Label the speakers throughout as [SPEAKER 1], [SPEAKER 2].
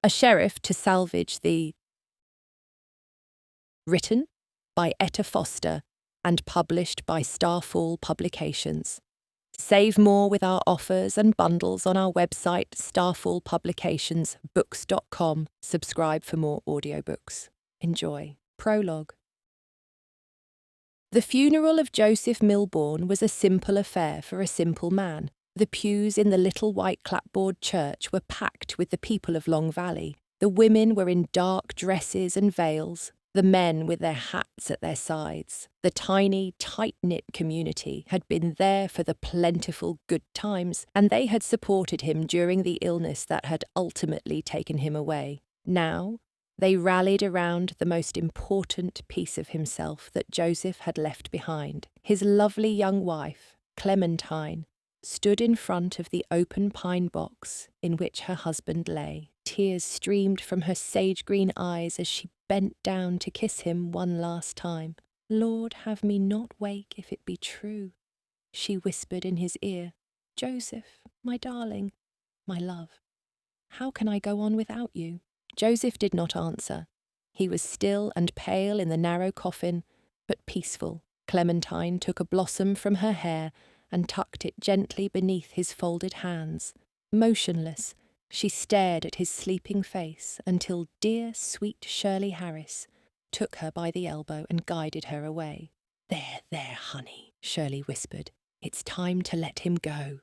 [SPEAKER 1] A sheriff to salvage the... Written by Etta Foster and published by Starfall Publications. Save more with our offers and bundles on our website starfallpublicationsbooks.com. Subscribe for more audiobooks. Enjoy. Prologue. The funeral of Joseph Milborn was a simple affair for a simple man. The pews in the little white clapboard church were packed with the people of Long Valley. The women were in dark dresses and veils, the men with their hats at their sides. The tiny, tight-knit community had been there for the plentiful good times, and they had supported him during the illness that had ultimately taken him away. Now, they rallied around the most important piece of himself that Joseph had left behind. His lovely young wife, Clementine, stood in front of the open pine box in which her husband lay. Tears streamed from her sage-green eyes as she bent down to kiss him one last time. "Lord, have me not wake if it be true," she whispered in his ear. "Joseph, my darling, my love, how can I go on without you?" Joseph did not answer. He was still and pale in the narrow coffin, but peaceful. Clementine took a blossom from her hair and tucked it gently beneath his folded hands. Motionless, she stared at his sleeping face until dear, sweet Shirley Harris took her by the elbow and guided her away. There, honey," Shirley whispered. "It's time to let him go."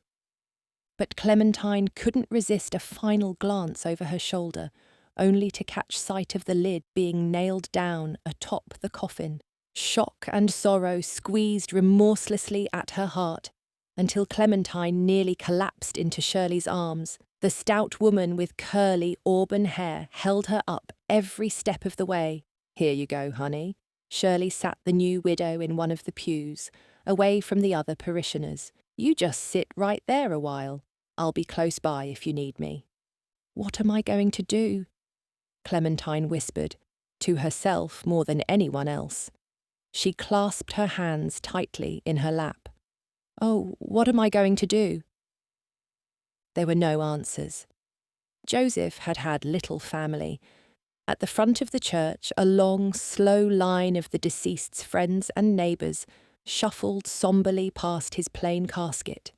[SPEAKER 1] But Clementine couldn't resist a final glance over her shoulder, only to catch sight of the lid being nailed down atop the coffin. Shock and sorrow squeezed remorselessly at her heart, until Clementine nearly collapsed into Shirley's arms. The stout woman with curly auburn hair held her up every step of the way. "Here you go, honey." Shirley sat the new widow in one of the pews, away from the other parishioners. "You just sit right there a while. I'll be close by if you need me." "What am I going to do?" Clementine whispered, to herself more than anyone else. She clasped her hands tightly in her lap. "Oh, what am I going to do?" There were no answers. Joseph had had little family. At the front of the church, a long, slow line of the deceased's friends and neighbours shuffled somberly past his plain casket.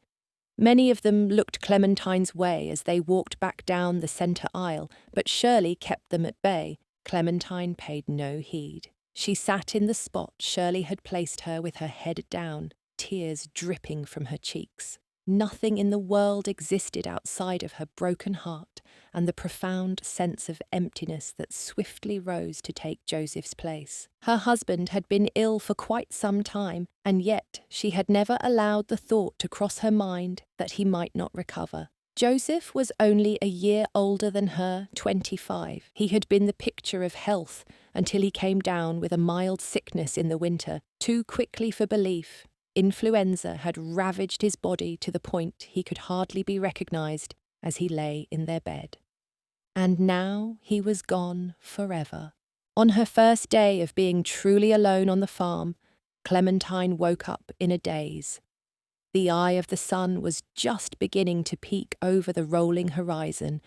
[SPEAKER 1] Many of them looked Clementine's way as they walked back down the centre aisle, but Shirley kept them at bay. Clementine paid no heed. She sat in the spot Shirley had placed her with her head down, tears dripping from her cheeks. Nothing in the world existed outside of her broken heart and the profound sense of emptiness that swiftly rose to take Joseph's place. Her husband had been ill for quite some time, and yet she had never allowed the thought to cross her mind that he might not recover. Joseph was only a year older than her, 25. He had been the picture of health until he came down with a mild sickness in the winter, too quickly for belief. Influenza had ravaged his body to the point he could hardly be recognised as he lay in their bed. And now he was gone forever. On her first day of being truly alone on the farm, Clementine woke up in a daze. The eye of the sun was just beginning to peek over the rolling horizon,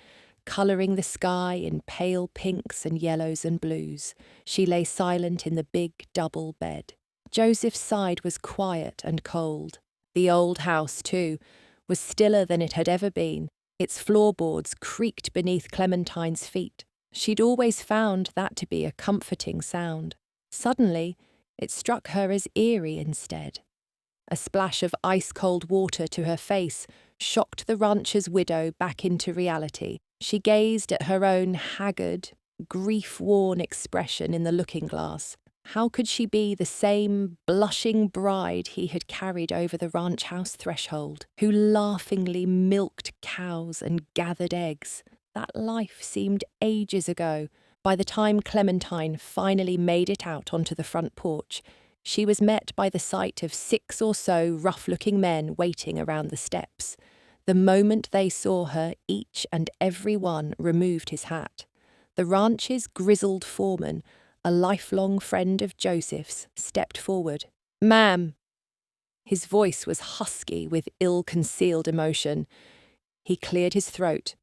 [SPEAKER 1] colouring the sky in pale pinks and yellows and blues. She lay silent in the big double bed. Joseph's side was quiet and cold. The old house, too, was stiller than it had ever been. Its floorboards creaked beneath Clementine's feet. She'd always found that to be a comforting sound. Suddenly, it struck her as eerie instead. A splash of ice-cold water to her face shocked the rancher's widow back into reality. She gazed at her own haggard, grief-worn expression in the looking-glass. How could she be the same blushing bride he had carried over the ranch house threshold, who laughingly milked cows and gathered eggs? That life seemed ages ago. By the time Clementine finally made it out onto the front porch, she was met by the sight of 6 or so rough-looking men waiting around the steps. The moment they saw her, each and every one removed his hat. The ranch's grizzled foreman, a lifelong friend of Joseph's, stepped forward. "Ma'am." His voice was husky with ill-concealed emotion. He cleared his throat.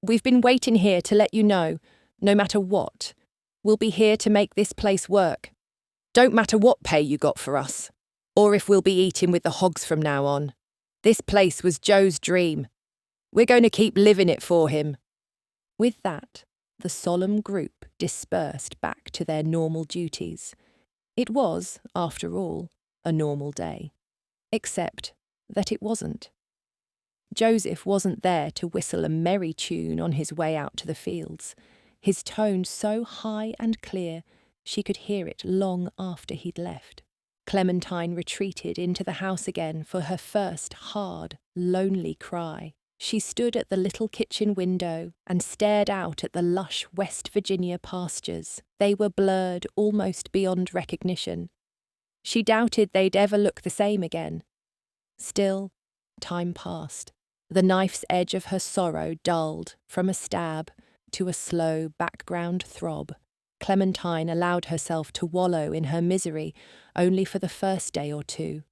[SPEAKER 1] We've been waiting here to let you know, no matter what, we'll be here to make this place work. Don't matter what pay you got for us, or if we'll be eating with the hogs from now on. This place was Joe's dream. We're going to keep living it for him." With that, the solemn group dispersed back to their normal duties. It was, after all, a normal day. Except that it wasn't. Joseph wasn't there to whistle a merry tune on his way out to the fields, his tone so high and clear she could hear it long after he'd left. Clementine retreated into the house again for her first hard, lonely cry. She stood at the little kitchen window and stared out at the lush West Virginia pastures. They were blurred almost beyond recognition. She doubted they'd ever look the same again. Still, time passed. The knife's edge of her sorrow dulled from a stab to a slow background throb. Clementine allowed herself to wallow in her misery only for the first day or two.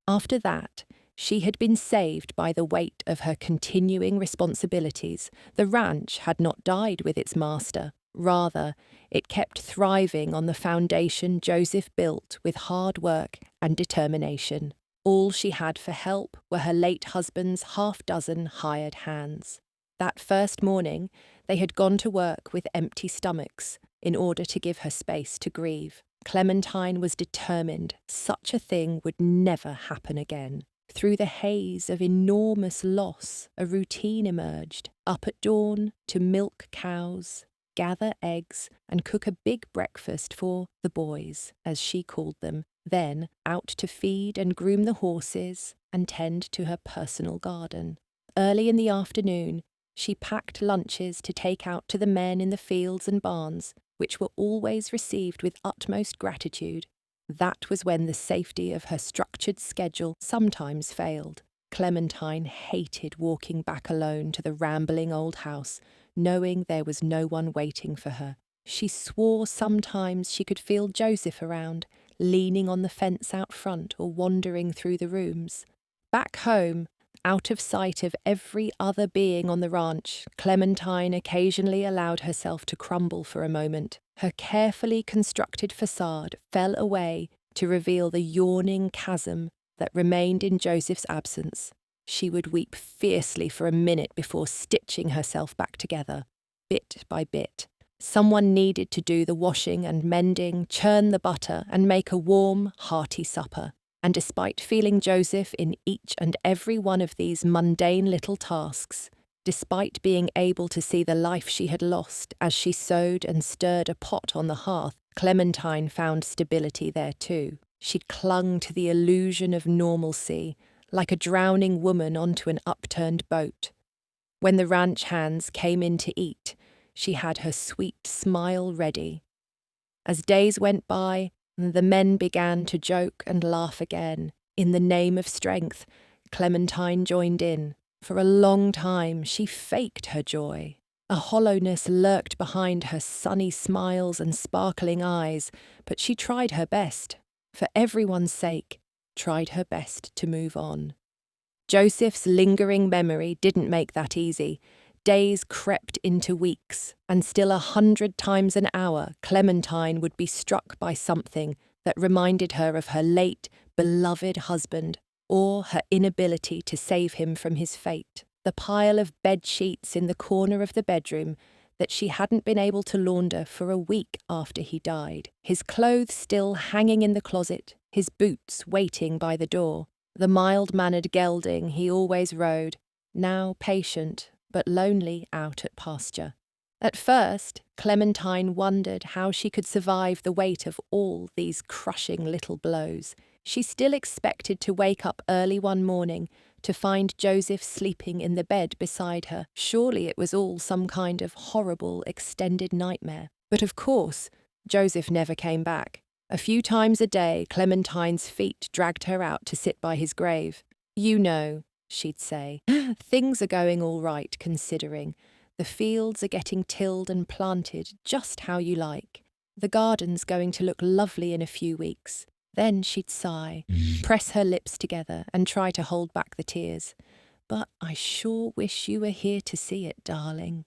[SPEAKER 1] After that, she had been saved by the weight of her continuing responsibilities. The ranch had not died with its master. Rather, it kept thriving on the foundation Joseph built with hard work and determination. All she had for help were her late husband's half-dozen hired hands. That first morning, they had gone to work with empty stomachs in order to give her space to grieve. Clementine was determined such a thing would never happen again. Through the haze of enormous loss, a routine emerged. Up at dawn to milk cows, gather eggs, and cook a big breakfast for the boys, as she called them. Then out to feed and groom the horses and tend to her personal garden. Early in the afternoon, she packed lunches to take out to the men in the fields and barns, which were always received with utmost gratitude. That was when the safety of her structured schedule sometimes failed. Clementine hated walking back alone to the rambling old house, knowing there was no one waiting for her. She swore sometimes she could feel Joseph around, leaning on the fence out front or wandering through the rooms. Back home, out of sight of every other being on the ranch, Clementine occasionally allowed herself to crumble for a moment. Her carefully constructed facade fell away to reveal the yawning chasm that remained in Joseph's absence. She would weep fiercely for a minute before stitching herself back together, bit by bit. Someone needed to do the washing and mending, churn the butter, and make a warm, hearty supper. And despite feeling Joseph in each and every one of these mundane little tasks, despite being able to see the life she had lost as she sewed and stirred a pot on the hearth, Clementine found stability there too. She clung to the illusion of normalcy, like a drowning woman onto an upturned boat. When the ranch hands came in to eat, she had her sweet smile ready. As days went by, the men began to joke and laugh again. In the name of strength, Clementine joined in. For a long time, she faked her joy. A hollowness lurked behind her sunny smiles and sparkling eyes, but she tried her best. For everyone's sake, tried her best to move on. Joseph's lingering memory didn't make that easy. Days crept into weeks, and still 100 times an hour, Clementine would be struck by something that reminded her of her late, beloved husband, or her inability to save him from his fate. The pile of bed sheets in the corner of the bedroom that she hadn't been able to launder for a week after he died, his clothes still hanging in the closet, his boots waiting by the door, the mild-mannered gelding he always rode, now patient but lonely out at pasture. At first, Clementine wondered how she could survive the weight of all these crushing little blows. She still expected to wake up early one morning to find Joseph sleeping in the bed beside her. Surely it was all some kind of horrible, extended nightmare. But of course, Joseph never came back. A few times a day, Clementine's feet dragged her out to sit by his grave. "You know," she'd say, "things are going all right, considering. The fields are getting tilled and planted just how you like. The garden's going to look lovely in a few weeks." Then she'd sigh, press her lips together and try to hold back the tears. But I sure wish you were here to see it, darling.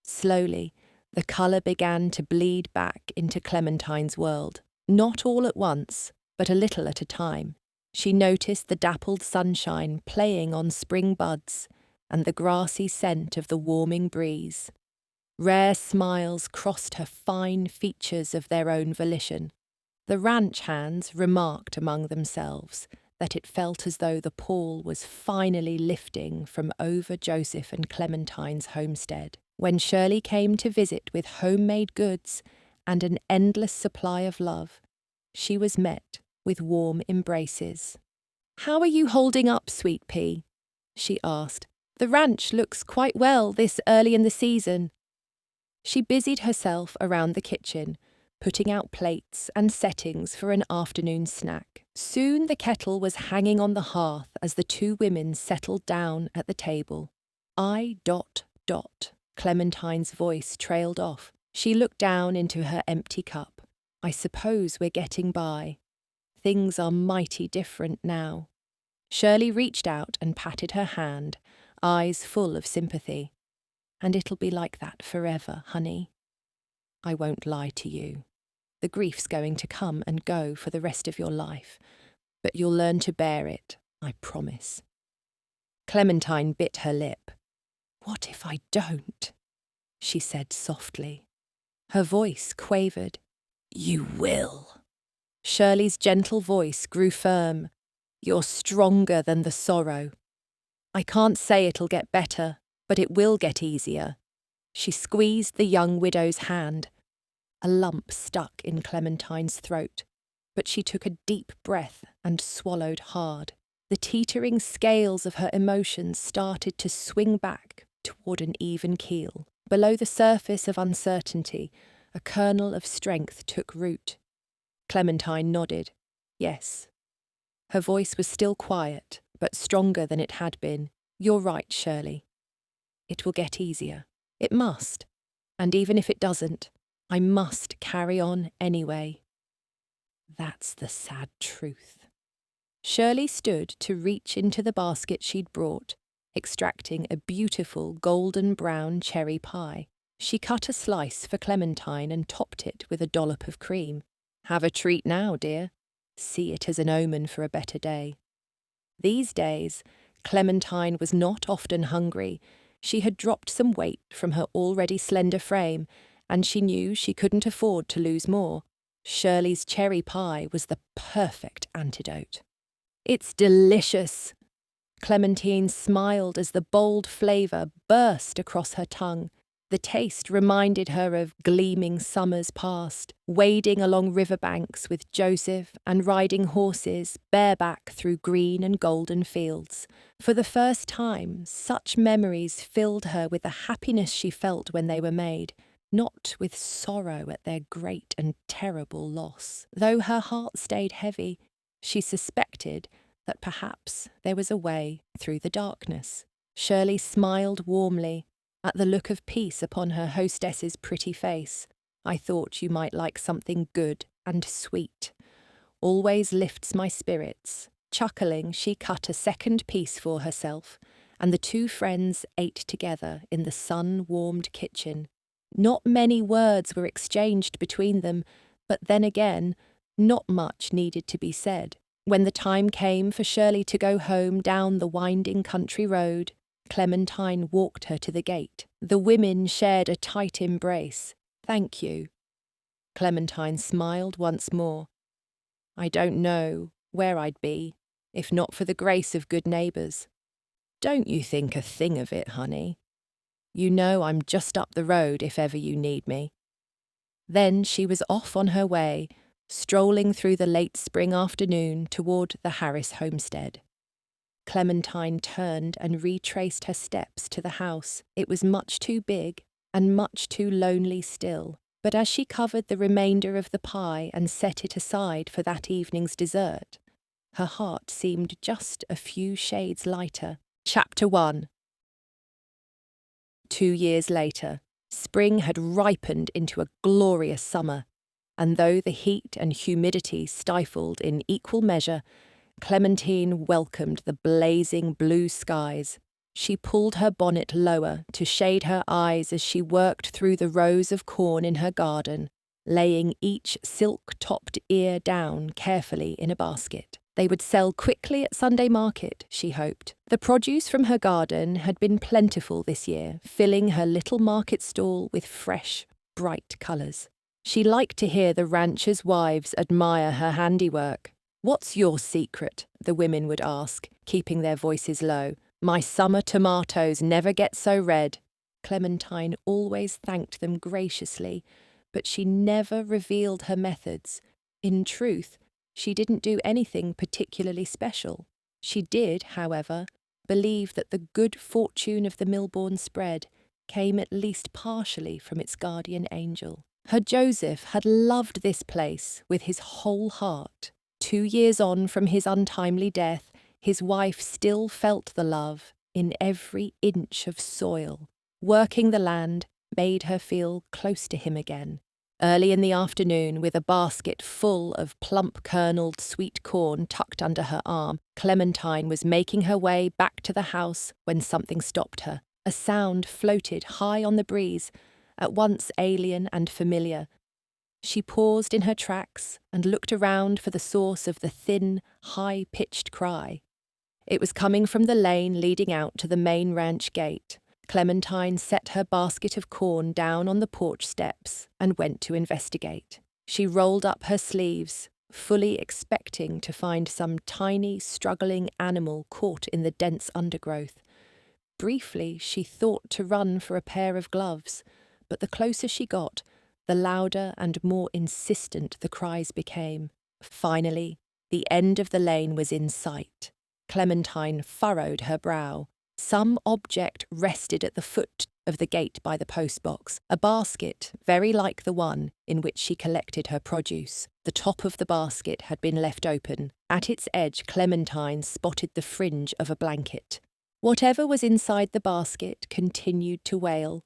[SPEAKER 1] Slowly, the colour began to bleed back into Clementine's world. Not all at once, but a little at a time. She noticed the dappled sunshine playing on spring buds and the grassy scent of the warming breeze. Rare smiles crossed her fine features of their own volition. The ranch hands remarked among themselves that it felt as though the pall was finally lifting from over Joseph and Clementine's homestead. When Shirley came to visit with homemade goods and an endless supply of love, she was met with warm embraces. "How are you holding up, Sweet Pea?" she asked. "The ranch looks quite well this early in the season." She busied herself around the kitchen, putting out plates and settings for an afternoon snack. Soon the kettle was hanging on the hearth as the two women settled down at the table. Clementine's voice trailed off. She looked down into her empty cup. "I suppose we're getting by. Things are mighty different now." Shirley reached out and patted her hand, eyes full of sympathy. "And it'll be like that forever, honey. I won't lie to you. The grief's going to come and go for the rest of your life, but you'll learn to bear it, I promise." Clementine bit her lip. "What if I don't?" she said softly. Her voice quavered. "You will." Shirley's gentle voice grew firm. "You're stronger than the sorrow. I can't say it'll get better, but it will get easier." She squeezed the young widow's hand. A lump stuck in Clementine's throat, but she took a deep breath and swallowed hard. The teetering scales of her emotions started to swing back toward an even keel. Below the surface of uncertainty, a kernel of strength took root. Clementine nodded. Yes. Her voice was still quiet, but stronger than it had been. "You're right, Shirley. It will get easier. It must. And even if it doesn't, I must carry on anyway." That's the sad truth. Shirley stood to reach into the basket she'd brought, extracting a beautiful golden brown cherry pie. She cut a slice for Clementine and topped it with a dollop of cream. "Have a treat now, dear. See it as an omen for a better day." These days, Clementine was not often hungry. She had dropped some weight from her already slender frame, and she knew she couldn't afford to lose more. Shirley's cherry pie was the perfect antidote. "It's delicious." Clementine smiled as the bold flavour burst across her tongue. The taste reminded her of gleaming summers past, wading along riverbanks with Joseph and riding horses bareback through green and golden fields. For the first time, such memories filled her with the happiness she felt when they were made, not with sorrow at their great and terrible loss. Though her heart stayed heavy, she suspected that perhaps there was a way through the darkness. Shirley smiled warmly at the look of peace upon her hostess's pretty face. "I thought you might like something good and sweet. Always lifts my spirits." Chuckling, she cut a second piece for herself, and the two friends ate together in the sun-warmed kitchen. Not many words were exchanged between them, but then again, not much needed to be said. When the time came for Shirley to go home down the winding country road, Clementine walked her to the gate. The women shared a tight embrace. "Thank you." Clementine smiled once more. "I don't know where I'd be if not for the grace of good neighbours." "Don't you think a thing of it, honey. You know I'm just up the road if ever you need me." Then she was off on her way, strolling through the late spring afternoon toward the Harris homestead. Clementine turned and retraced her steps to the house. It was much too big and much too lonely still, but as she covered the remainder of the pie and set it aside for that evening's dessert, her heart seemed just a few shades lighter. Chapter 1. 2 years later, spring had ripened into a glorious summer, and though the heat and humidity stifled in equal measure, Clementine welcomed the blazing blue skies. She pulled her bonnet lower to shade her eyes as she worked through the rows of corn in her garden, laying each silk-topped ear down carefully in a basket. They would sell quickly at Sunday market, she hoped. The produce from her garden had been plentiful this year, filling her little market stall with fresh, bright colours. She liked to hear the ranchers' wives admire her handiwork. "What's your secret?" the women would ask, keeping their voices low. "My summer tomatoes never get so red." Clementine always thanked them graciously, but she never revealed her methods. In truth, she didn't do anything particularly special. She did, however, believe that the good fortune of the Milborn spread came at least partially from its guardian angel. Her Joseph had loved this place with his whole heart. 2 years on from his untimely death, his wife still felt the love in every inch of soil. Working the land made her feel close to him again. Early in the afternoon, with a basket full of plump-kernelled sweet corn tucked under her arm, Clementine was making her way back to the house when something stopped her. A sound floated high on the breeze, at once alien and familiar. She paused in her tracks and looked around for the source of the thin, high-pitched cry. It was coming from the lane leading out to the main ranch gate. Clementine set her basket of corn down on the porch steps and went to investigate. She rolled up her sleeves, fully expecting to find some tiny, struggling animal caught in the dense undergrowth. Briefly, she thought to run for a pair of gloves, but the closer she got, the louder and more insistent the cries became. Finally, the end of the lane was in sight. Clementine furrowed her brow. Some object rested at the foot of the gate by the postbox, a basket very like the one in which she collected her produce. The top of the basket had been left open. At its edge, Clementine spotted the fringe of a blanket. Whatever was inside the basket continued to wail.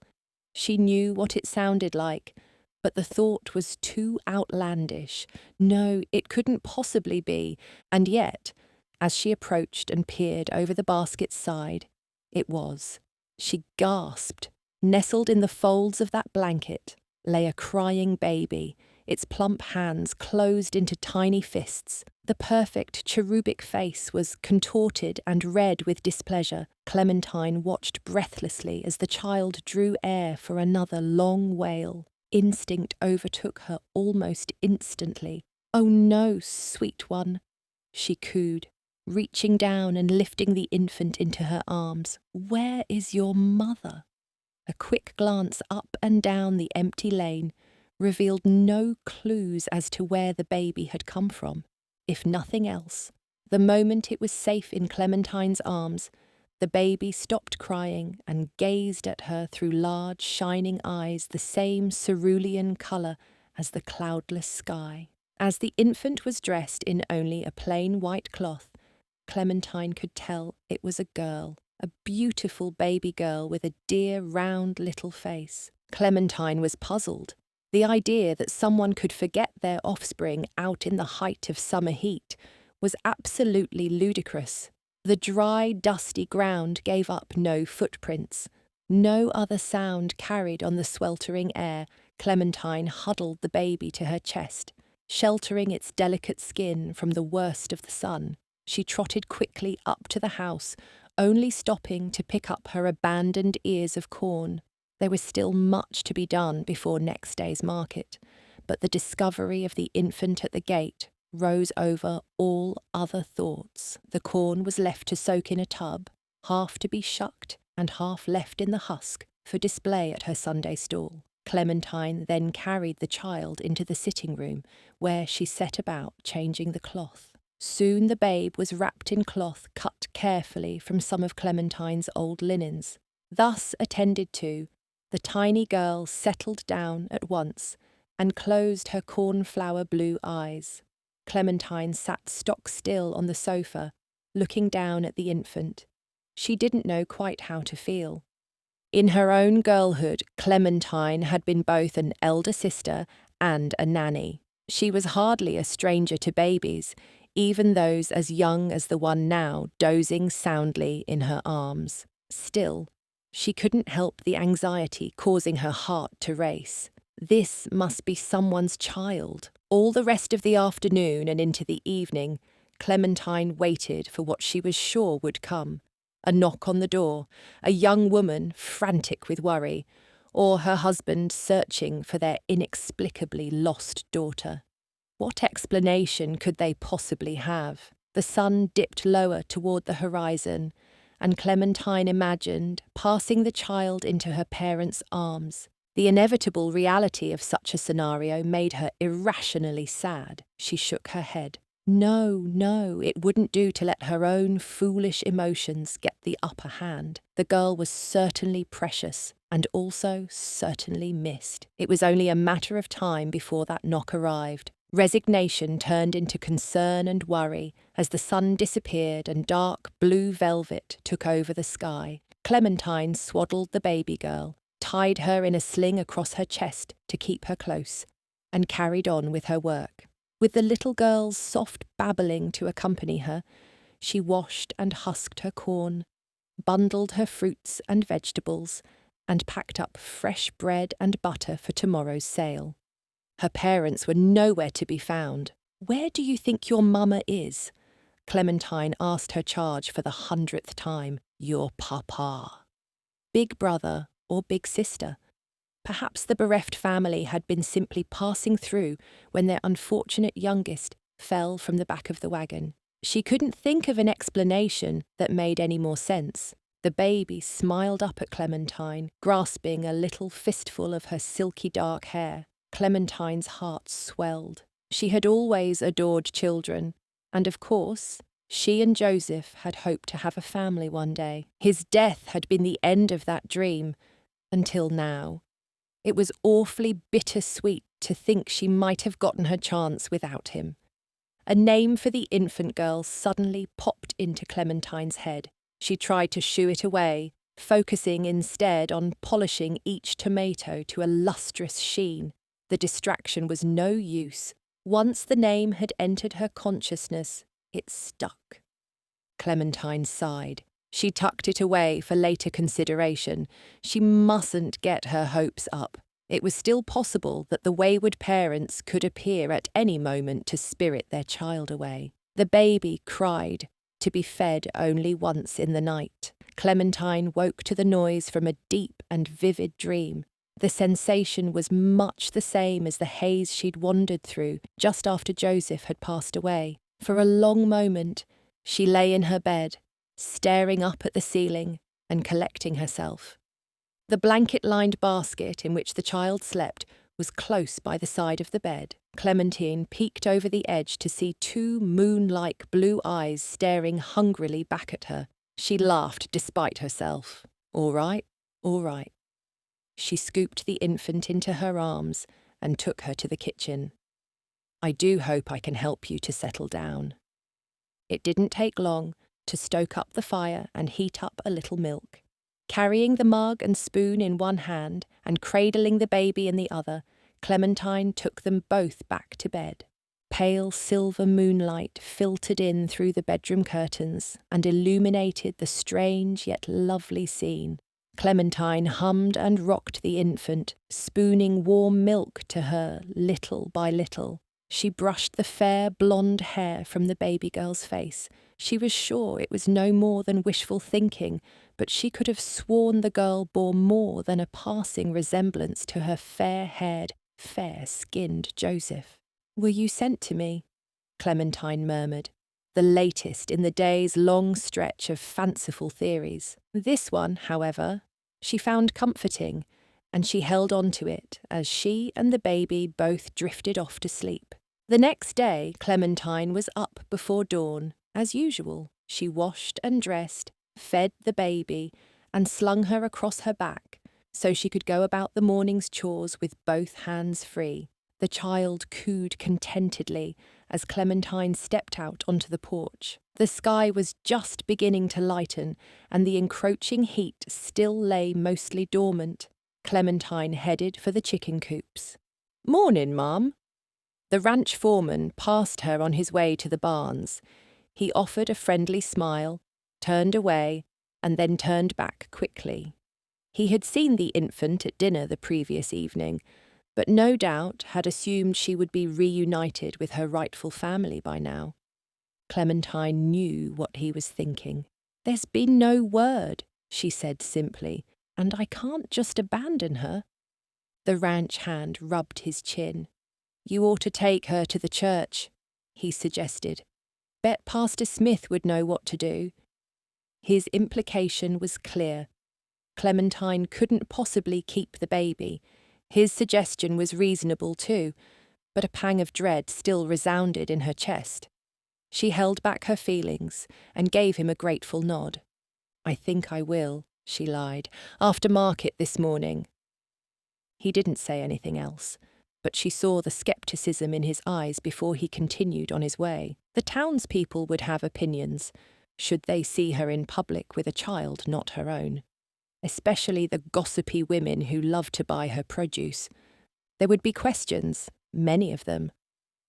[SPEAKER 1] She knew what it sounded like, but the thought was too outlandish. No, it couldn't possibly be, and yet, as she approached and peered over the basket's side, it was. She gasped. Nestled in the folds of that blanket lay a crying baby, its plump hands closed into tiny fists. The perfect cherubic face was contorted and red with displeasure. Clementine watched breathlessly as the child drew air for another long wail. Instinct overtook her almost instantly. "Oh no, sweet one," she cooed, reaching down and lifting the infant into her arms. "Where is your mother?" A quick glance up and down the empty lane revealed no clues as to where the baby had come from. If nothing else, the moment it was safe in Clementine's arms, the baby stopped crying and gazed at her through large, shining eyes the same cerulean colour as the cloudless sky. As the infant was dressed in only a plain white cloth, Clementine could tell it was a girl, a beautiful baby girl with a dear, round little face. Clementine was puzzled. The idea that someone could forget their offspring out in the height of summer heat was absolutely ludicrous. The dry, dusty ground gave up no footprints. No other sound carried on the sweltering air. Clementine huddled the baby to her chest, sheltering its delicate skin from the worst of the sun. She trotted quickly up to the house, only stopping to pick up her abandoned ears of corn. There was still much to be done before next day's market, but the discovery of the infant at the gate rose over all other thoughts. The corn was left to soak in a tub, half to be shucked and half left in the husk for display at her Sunday stall. Clementine then carried the child into the sitting room, where she set about changing the cloth. Soon the babe was wrapped in cloth cut carefully from some of Clementine's old linens. Thus attended to, the tiny girl settled down at once and closed her cornflower blue eyes. Clementine sat stock still on the sofa, looking down at the infant. She didn't know quite how to feel. In her own girlhood, Clementine had been both an elder sister and a nanny. She was hardly a stranger to babies, even those as young as the one now dozing soundly in her arms. Still, she couldn't help the anxiety causing her heart to race. This must be someone's child. All the rest of the afternoon and into the evening, Clementine waited for what she was sure would come. A knock on the door, a young woman frantic with worry, or her husband searching for their inexplicably lost daughter. What explanation could they possibly have? The sun dipped lower toward the horizon, and Clementine imagined passing the child into her parents' arms. The inevitable reality of such a scenario made her irrationally sad. She shook her head. No, it wouldn't do to let her own foolish emotions get the upper hand. The girl was certainly precious, and also certainly missed. It was only a matter of time before that knock arrived. Resignation turned into concern and worry as the sun disappeared and dark blue velvet took over the sky. Clementine swaddled the baby girl, tied her in a sling across her chest to keep her close, and carried on with her work. With the little girl's soft babbling to accompany her, she washed and husked her corn, bundled her fruits and vegetables, and packed up fresh bread and butter for tomorrow's sale. Her parents were nowhere to be found. "Where do you think your mama is?" Clementine asked her charge for the 100th time. "Your papa." Big brother or big sister. Perhaps the bereft family had been simply passing through when their unfortunate youngest fell from the back of the wagon. She couldn't think of an explanation that made any more sense. The baby smiled up at Clementine, grasping a little fistful of her silky dark hair. Clementine's heart swelled. She had always adored children, and of course, she and Joseph had hoped to have a family one day. His death had been the end of that dream, until now. It was awfully bittersweet to think she might have gotten her chance without him. A name for the infant girl suddenly popped into Clementine's head. She tried to shoo it away, focusing instead on polishing each tomato to a lustrous sheen. The distraction was no use. Once the name had entered her consciousness, it stuck. Clementine sighed. She tucked it away for later consideration. She mustn't get her hopes up. It was still possible that the wayward parents could appear at any moment to spirit their child away. The baby cried, to be fed only once in the night. Clementine woke to the noise from a deep and vivid dream. The sensation was much the same as the haze she'd wandered through just after Joseph had passed away. For a long moment, she lay in her bed, staring up at the ceiling and collecting herself. The blanket-lined basket in which the child slept was close by the side of the bed. Clementine peeked over the edge to see two moon-like blue eyes staring hungrily back at her. She laughed despite herself. All right. She scooped the infant into her arms and took her to the kitchen. "I do hope I can help you to settle down." It didn't take long to stoke up the fire and heat up a little milk. Carrying the mug and spoon in one hand and cradling the baby in the other, Clementine took them both back to bed. Pale silver moonlight filtered in through the bedroom curtains and illuminated the strange yet lovely scene. Clementine hummed and rocked the infant, spooning warm milk to her little by little. She brushed the fair blonde hair from the baby girl's face. She was sure it was no more than wishful thinking, but she could have sworn the girl bore more than a passing resemblance to her fair-haired, fair-skinned Joseph. "Were you sent to me?" Clementine murmured, the latest in the day's long stretch of fanciful theories. This one, however, she found comforting, and she held on to it as she and the baby both drifted off to sleep. The next day, Clementine was up before dawn. As usual, she washed and dressed, fed the baby, and slung her across her back so she could go about the morning's chores with both hands free. The child cooed contentedly as Clementine stepped out onto the porch. The sky was just beginning to lighten, and the encroaching heat still lay mostly dormant. Clementine headed for the chicken coops. "Mornin', Mum." The ranch foreman passed her on his way to the barns. He offered a friendly smile, turned away, and then turned back quickly. He had seen the infant at dinner the previous evening, but no doubt had assumed she would be reunited with her rightful family by now. Clementine knew what he was thinking. "There's been no word," she said simply, "and I can't just abandon her." The ranch hand rubbed his chin. "You ought to take her to the church," he suggested. "Bet Pastor Smith would know what to do." His implication was clear. Clementine couldn't possibly keep the baby. His suggestion was reasonable too, but a pang of dread still resounded in her chest. She held back her feelings and gave him a grateful nod. "I think I will," she lied, "after market this morning." He didn't say anything else, but she saw the scepticism in his eyes before he continued on his way. The townspeople would have opinions, should they see her in public with a child not her own, especially the gossipy women who loved to buy her produce. There would be questions, many of them.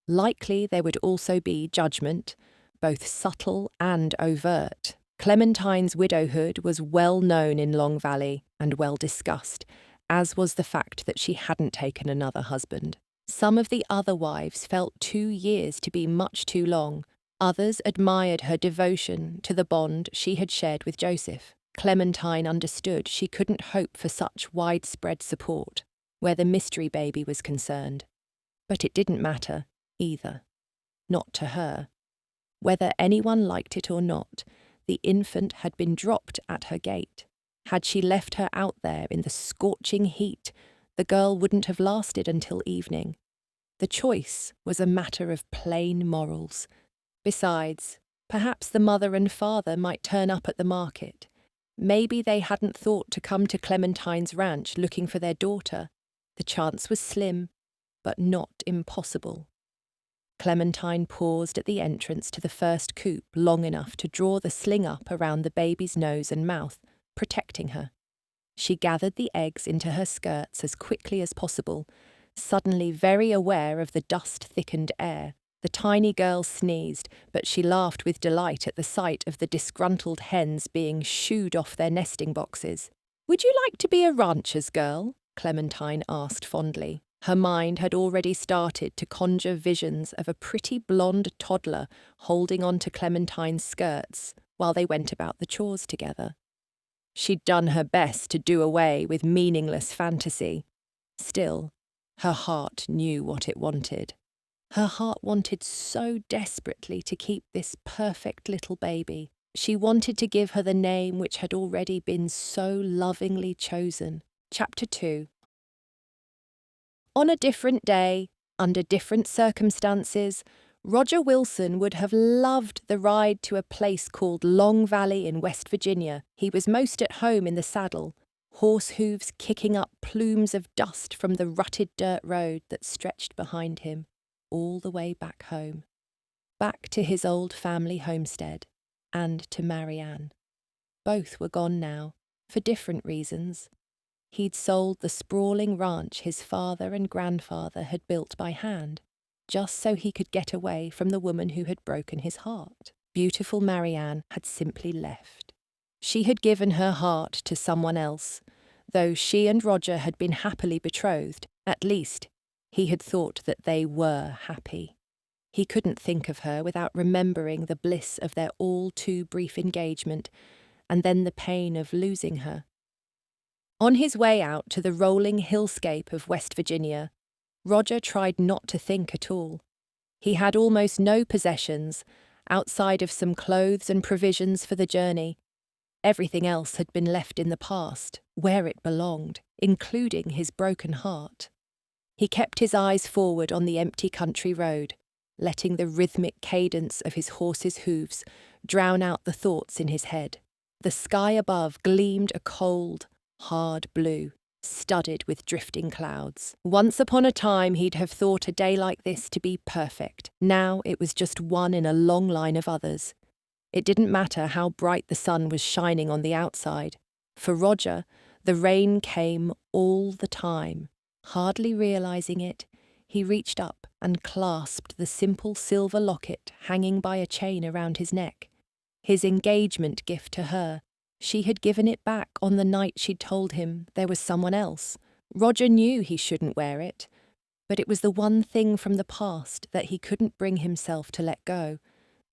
[SPEAKER 1] Likely there would also be judgment, both subtle and overt. Clementine's widowhood was well known in Long Valley and well discussed, as was the fact that she hadn't taken another husband. Some of the other wives felt 2 years to be much too long. Others admired her devotion to the bond she had shared with Joseph. Clementine understood she couldn't hope for such widespread support where the mystery baby was concerned. But it didn't matter, either. Not to her. Whether anyone liked it or not, the infant had been dropped at her gate. Had she left her out there in the scorching heat, the girl wouldn't have lasted until evening. The choice was a matter of plain morals. Besides, perhaps the mother and father might turn up at the market. Maybe they hadn't thought to come to Clementine's ranch looking for their daughter. The chance was slim, but not impossible. Clementine paused at the entrance to the first coop long enough to draw the sling up around the baby's nose and mouth, protecting her. She gathered the eggs into her skirts as quickly as possible, suddenly very aware of the dust-thickened air. The tiny girl sneezed, but she laughed with delight at the sight of the disgruntled hens being shooed off their nesting boxes. "Would you like to be a rancher's girl?" Clementine asked fondly. Her mind had already started to conjure visions of a pretty blonde toddler holding on to Clementine's skirts while they went about the chores together. She'd done her best to do away with meaningless fantasy. Still, her heart knew what it wanted. Her heart wanted so desperately to keep this perfect little baby. She wanted to give her the name which had already been so lovingly chosen. Chapter 2. On a different day, under different circumstances, Roger Wilson would have loved the ride to a place called Long Valley in West Virginia. He was most at home in the saddle, horse hooves kicking up plumes of dust from the rutted dirt road that stretched behind him, all the way back home. Back to his old family homestead, and to Marianne. Both were gone now, for different reasons. He'd sold the sprawling ranch his father and grandfather had built by hand, just so he could get away from the woman who had broken his heart. Beautiful Marianne had simply left. She had given her heart to someone else, though she and Roger had been happily betrothed. At least, he had thought that they were happy. He couldn't think of her without remembering the bliss of their all-too-brief engagement, and then the pain of losing her. On his way out to the rolling hillscape of West Virginia, Roger tried not to think at all. He had almost no possessions, outside of some clothes and provisions for the journey. Everything else had been left in the past, where it belonged, including his broken heart. He kept his eyes forward on the empty country road, letting the rhythmic cadence of his horse's hooves drown out the thoughts in his head. The sky above gleamed a cold, hard blue, studded with drifting clouds. Once upon a time he'd have thought a day like this to be perfect. Now it was just one in a long line of others. It didn't matter how bright the sun was shining on the outside. For Roger, the rain came all the time. Hardly realizing it, He reached up and clasped the simple silver locket hanging by a chain around his neck. His engagement gift to her. She had given it back on the night she'd told him there was someone else. Roger knew he shouldn't wear it, but it was the one thing from the past that he couldn't bring himself to let go.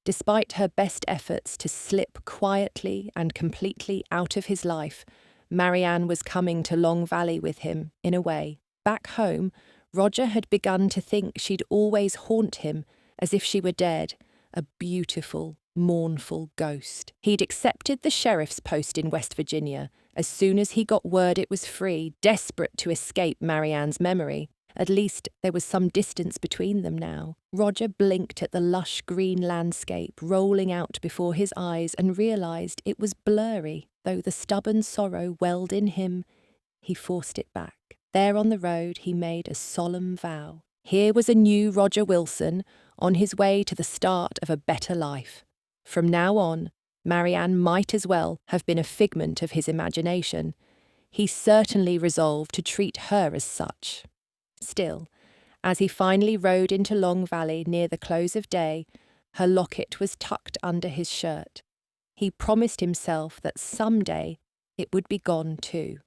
[SPEAKER 1] Despite her best efforts to slip quietly and completely out of his life, Marianne was coming to Long Valley with him, in a way. Back home, Roger had begun to think she'd always haunt him, as if she were dead, a beautiful, mournful ghost. He'd accepted the sheriff's post in West Virginia as soon as he got word it was free, desperate to escape Marianne's memory. At least there was some distance between them now. Roger blinked at the lush green landscape rolling out before his eyes and realised it was blurry. Though the stubborn sorrow welled in him, he forced it back. There on the road he made a solemn vow. Here was a new Roger Wilson, on his way to the start of a better life. From now on, Marianne might as well have been a figment of his imagination. He certainly resolved to treat her as such. Still, as he finally rode into Long Valley near the close of day, her locket was tucked under his shirt. He promised himself that someday it would be gone too.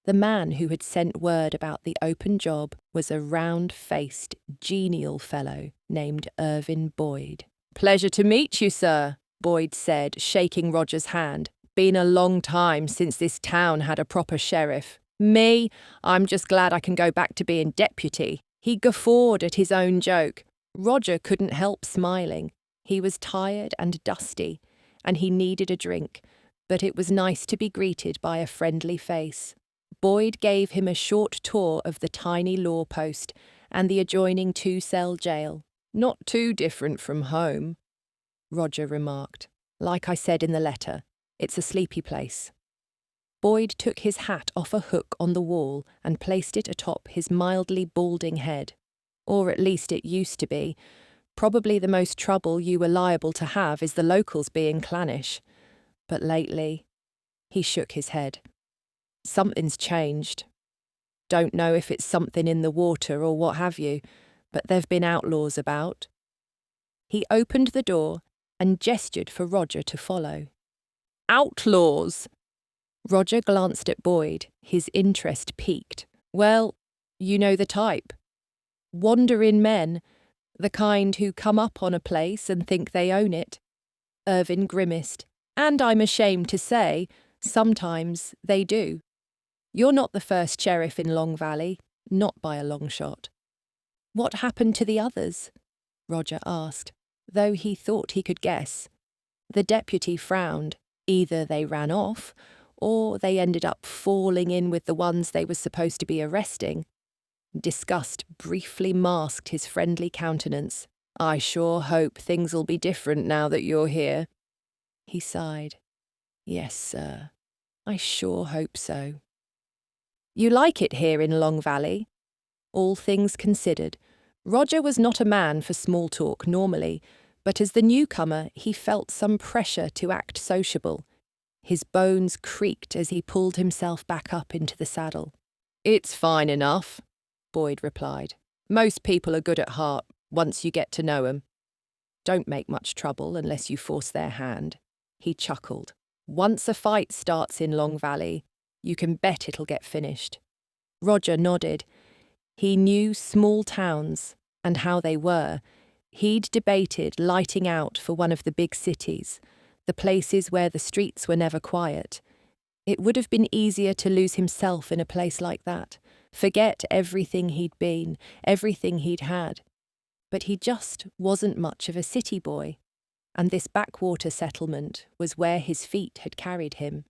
[SPEAKER 1] The man who had sent word about the open job was a round-faced, genial fellow named Irvin Boyd. "Pleasure to meet you, sir," Boyd said, shaking Roger's hand. "Been a long time since this town had a proper sheriff. Me, I'm just glad I can go back to being deputy." He guffawed at his own joke. Roger couldn't help smiling. He was tired and dusty, and he needed a drink, but it was nice to be greeted by a friendly face. Boyd gave him a short tour of the tiny law post and the adjoining two-cell jail. "Not too different from home," Roger remarked. "Like I said in the letter, it's a sleepy place." Boyd took his hat off a hook on the wall and placed it atop his mildly balding head. "Or at least it used to be. Probably the most trouble you were liable to have is the locals being clannish. But lately," he shook his head, "something's changed. Don't know if it's something in the water or what have you, but there've been outlaws about." He opened the door and gestured for Roger to follow. "Outlaws?" Roger glanced at Boyd, his interest piqued. "Well, you know the type. Wandering men, the kind who come up on a place and think they own it." Irvin grimaced. "And I'm ashamed to say, sometimes they do. You're not the first sheriff in Long Valley, not by a long shot." "What happened to the others?" Roger asked, though he thought he could guess. The deputy frowned. Either they ran off, or they ended up falling in with the ones they were supposed to be arresting. Disgust briefly masked his friendly countenance. "I sure hope things'll be different now that you're here." He sighed. "Yes, sir. I sure hope so." "You like it here in Long Valley?" All things considered, Roger was not a man for small talk normally, but as the newcomer he felt some pressure to act sociable. His bones creaked as he pulled himself back up into the saddle. "It's fine enough," Boyd replied. "Most people are good at heart, once you get to know 'em. Don't make much trouble unless you force their hand." He chuckled. "Once a fight starts in Long Valley, you can bet it'll get finished." Roger nodded. He knew small towns and how they were. He'd debated lighting out for one of the big cities, the places where the streets were never quiet. It would have been easier to lose himself in a place like that, forget everything he'd been, everything he'd had. But he just wasn't much of a city boy, and this backwater settlement was where his feet had carried him.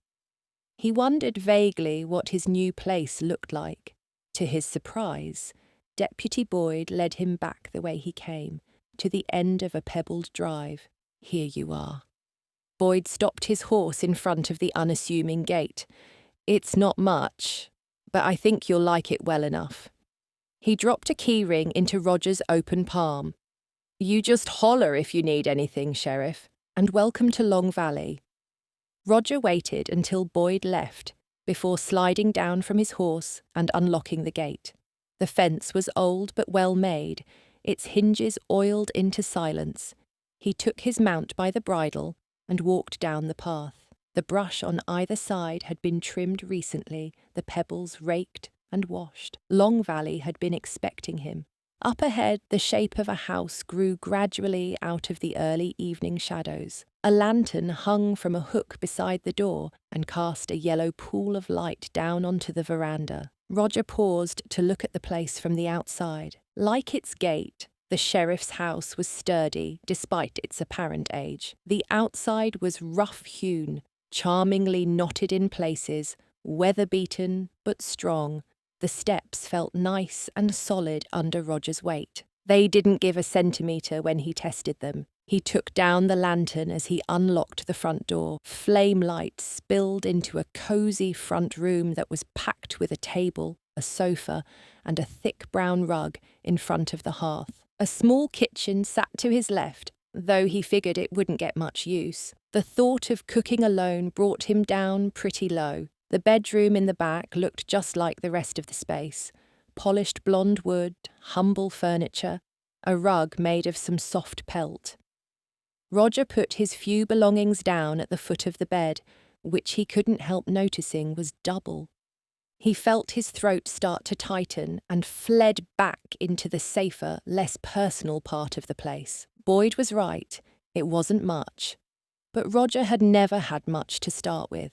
[SPEAKER 1] He wondered vaguely what his new place looked like. To his surprise, Deputy Boyd led him back the way he came, to the end of a pebbled drive. "Here you are." Boyd stopped his horse in front of the unassuming gate. "It's not much, but I think you'll like it well enough." He dropped a key ring into Roger's open palm. "You just holler if you need anything, Sheriff, and welcome to Long Valley." Roger waited until Boyd left, before sliding down from his horse and unlocking the gate. The fence was old but well made, its hinges oiled into silence. He took his mount by the bridle and walked down the path. The brush on either side had been trimmed recently, the pebbles raked and washed. Long Valley had been expecting him. Up ahead, the shape of a house grew gradually out of the early evening shadows. A lantern hung from a hook beside the door and cast a yellow pool of light down onto the veranda. Roger paused to look at the place from the outside. Like its gate, the sheriff's house was sturdy despite its apparent age. The outside was rough-hewn, charmingly knotted in places, weather-beaten but strong. The steps felt nice and solid under Roger's weight. They didn't give a centimetre when he tested them. He took down the lantern as he unlocked the front door. Flame light spilled into a cosy front room that was packed with a table, a sofa, and a thick brown rug in front of the hearth. A small kitchen sat to his left, though he figured it wouldn't get much use. The thought of cooking alone brought him down pretty low. The bedroom in the back looked just like the rest of the space. Polished blonde wood, humble furniture, a rug made of some soft pelt. Roger put his few belongings down at the foot of the bed, which he couldn't help noticing was double. He felt his throat start to tighten and fled back into the safer, less personal part of the place. Boyd was right, it wasn't much. But Roger had never had much to start with.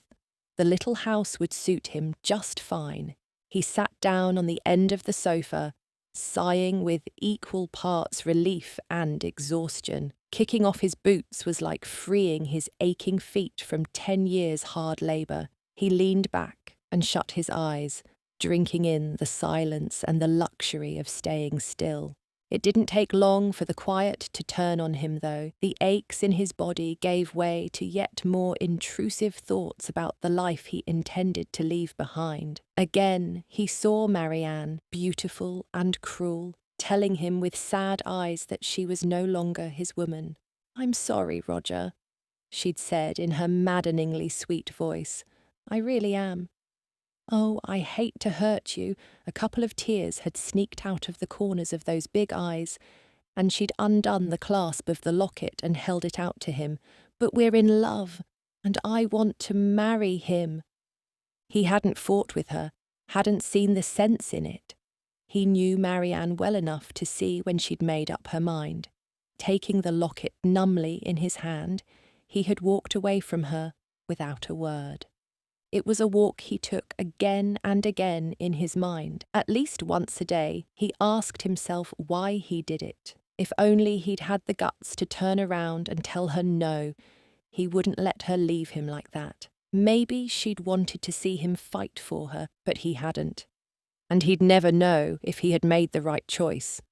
[SPEAKER 1] The little house would suit him just fine. He sat down on the end of the sofa, sighing with equal parts relief and exhaustion. Kicking off his boots was like freeing his aching feet from 10 years' hard labour. He leaned back and shut his eyes, drinking in the silence and the luxury of staying still. It didn't take long for the quiet to turn on him, though. The aches in his body gave way to yet more intrusive thoughts about the life he intended to leave behind. Again, he saw Marianne, beautiful and cruel, telling him with sad eyes that she was no longer his woman. "I'm sorry, Roger," she'd said in her maddeningly sweet voice. "I really am." "Oh, I hate to hurt you." A couple of tears had sneaked out of the corners of those big eyes, and she'd undone the clasp of the locket and held it out to him. "But we're in love, and I want to marry him." He hadn't fought with her, hadn't seen the sense in it. He knew Marianne well enough to see when she'd made up her mind. Taking the locket numbly in his hand, he had walked away from her without a word. It was a walk he took again and again in his mind. At least once a day, he asked himself why he did it. If only he'd had the guts to turn around and tell her no, he wouldn't let her leave him like that. Maybe she'd wanted to see him fight for her, but he hadn't. And he'd never know if he had made the right choice.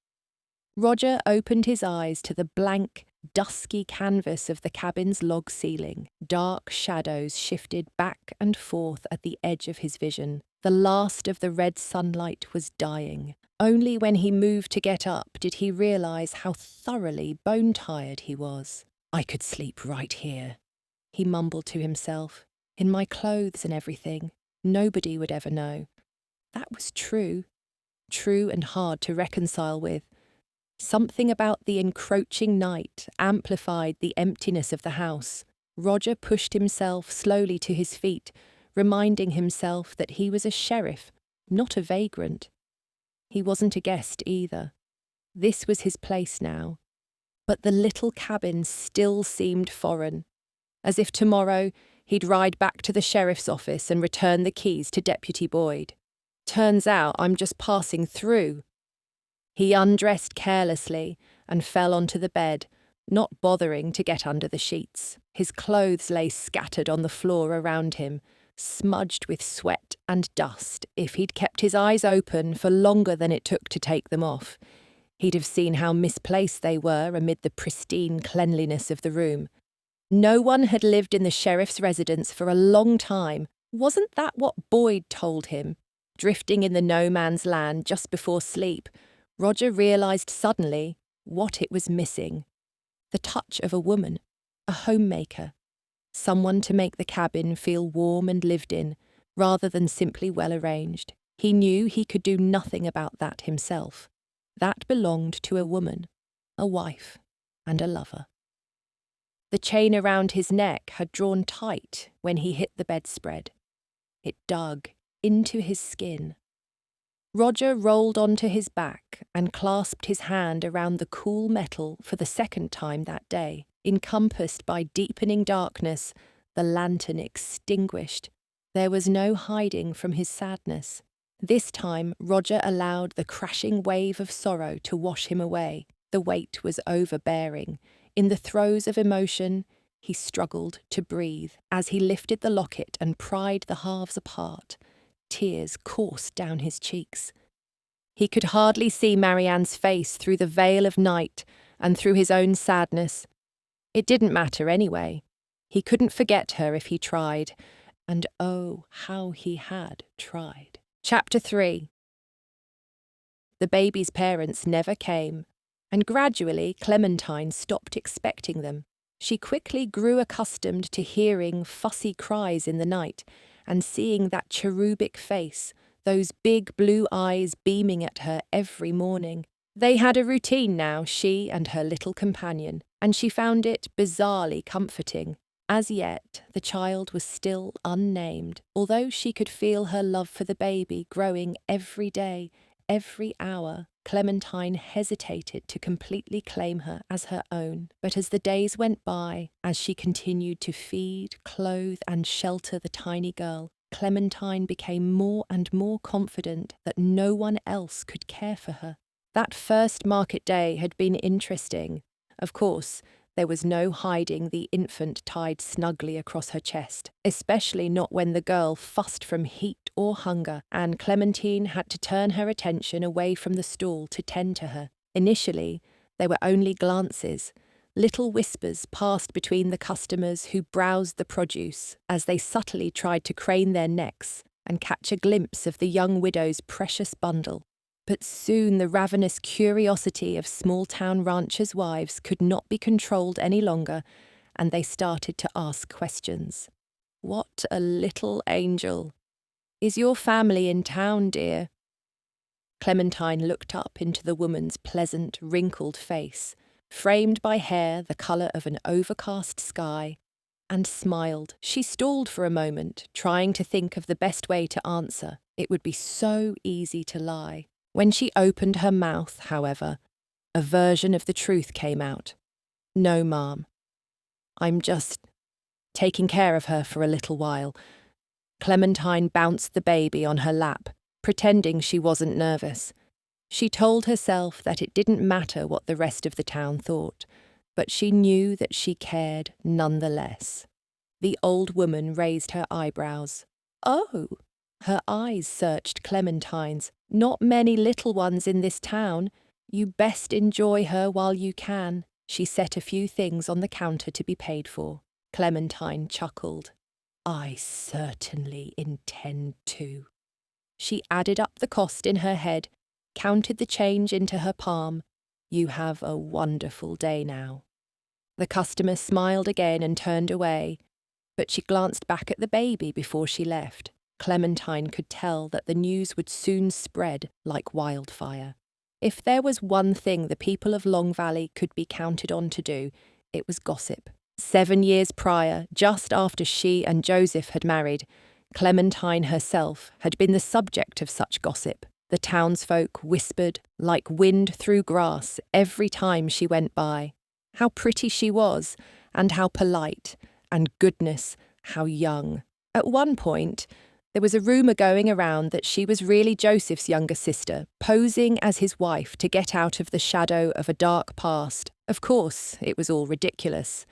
[SPEAKER 1] Roger opened his eyes to the blank, dusky canvas of the cabin's log ceiling. Dark shadows shifted back and forth at the edge of his vision. The last of the red sunlight was dying. Only when he moved to get up did he realise how thoroughly bone-tired he was. "I could sleep right here," he mumbled to himself. "In my clothes and everything. Nobody would ever know." That was true. True and hard to reconcile with. Something about the encroaching night amplified the emptiness of the house. Roger pushed himself slowly to his feet, reminding himself that he was a sheriff, not a vagrant. He wasn't a guest either. This was his place now. But the little cabin still seemed foreign, as if tomorrow he'd ride back to the sheriff's office and return the keys to Deputy Boyd. "Turns out I'm just passing through." He undressed carelessly and fell onto the bed, not bothering to get under the sheets. His clothes lay scattered on the floor around him, smudged with sweat and dust. If he'd kept his eyes open for longer than it took to take them off, he'd have seen how misplaced they were amid the pristine cleanliness of the room. No one had lived in the sheriff's residence for a long time. Wasn't that what Boyd told him? Drifting in the no-man's land just before sleep, Roger realised suddenly what it was missing. The touch of a woman, a homemaker, someone to make the cabin feel warm and lived in, rather than simply well arranged. He knew he could do nothing about that himself. That belonged to a woman, a wife, and a lover. The chain around his neck had drawn tight when he hit the bedspread. It dug into his skin. Roger rolled onto his back and clasped his hand around the cool metal for the second time that day. Encompassed by deepening darkness, the lantern extinguished. There was no hiding from his sadness. This time, Roger allowed the crashing wave of sorrow to wash him away. The weight was overbearing. In the throes of emotion, he struggled to breathe. As he lifted the locket and pried the halves apart, tears coursed down his cheeks. He could hardly see Marianne's face through the veil of night and through his own sadness. It didn't matter anyway. He couldn't forget her if he tried, and oh, how he had tried. Chapter 3. The baby's parents never came, and gradually Clementine stopped expecting them. She quickly grew accustomed to hearing fussy cries in the night and seeing that cherubic face, those big blue eyes beaming at her every morning. They had a routine now, she and her little companion, and she found it bizarrely comforting. As yet, the child was still unnamed, although she could feel her love for the baby growing every day, every hour. Clementine hesitated to completely claim her as her own, but as the days went by, as she continued to feed, clothe, and shelter the tiny girl, Clementine became more and more confident that no one else could care for her. That first market day had been interesting. Of course, there was no hiding the infant tied snugly across her chest, especially not when the girl fussed from heat or hunger, and Clementine had to turn her attention away from the stall to tend to her. Initially, there were only glances. Little whispers passed between the customers who browsed the produce as they subtly tried to crane their necks and catch a glimpse of the young widow's precious bundle. But soon the ravenous curiosity of small-town ranchers' wives could not be controlled any longer, and they started to ask questions. What a little angel! Is your family in town, dear? Clementine looked up into the woman's pleasant, wrinkled face, framed by hair the colour of an overcast sky, and smiled. She stalled for a moment, trying to think of the best way to answer. It would be so easy to lie. When she opened her mouth, however, a version of the truth came out. No, ma'am. I'm just taking care of her for a little while. Clementine bounced the baby on her lap, pretending she wasn't nervous. She told herself that it didn't matter what the rest of the town thought, but she knew that she cared nonetheless. The old woman raised her eyebrows. Oh! Her eyes searched Clementine's. Not many little ones in this town. You best enjoy her while you can. She set a few things on the counter to be paid for. Clementine chuckled. I certainly intend to. She added up the cost in her head, counted the change into her palm. You have a wonderful day now. The customer smiled again and turned away, but she glanced back at the baby before she left. Clementine could tell that the news would soon spread like wildfire. If there was one thing the people of Long Valley could be counted on to do, it was gossip. 7 years prior, just after she and Joseph had married, Clementine herself had been the subject of such gossip. The townsfolk whispered like wind through grass every time she went by. How pretty she was, and how polite, and goodness, how young. At one point, there was a rumour going around that she was really Joseph's younger sister, posing as his wife to get out of the shadow of a dark past. Of course, it was all ridiculous,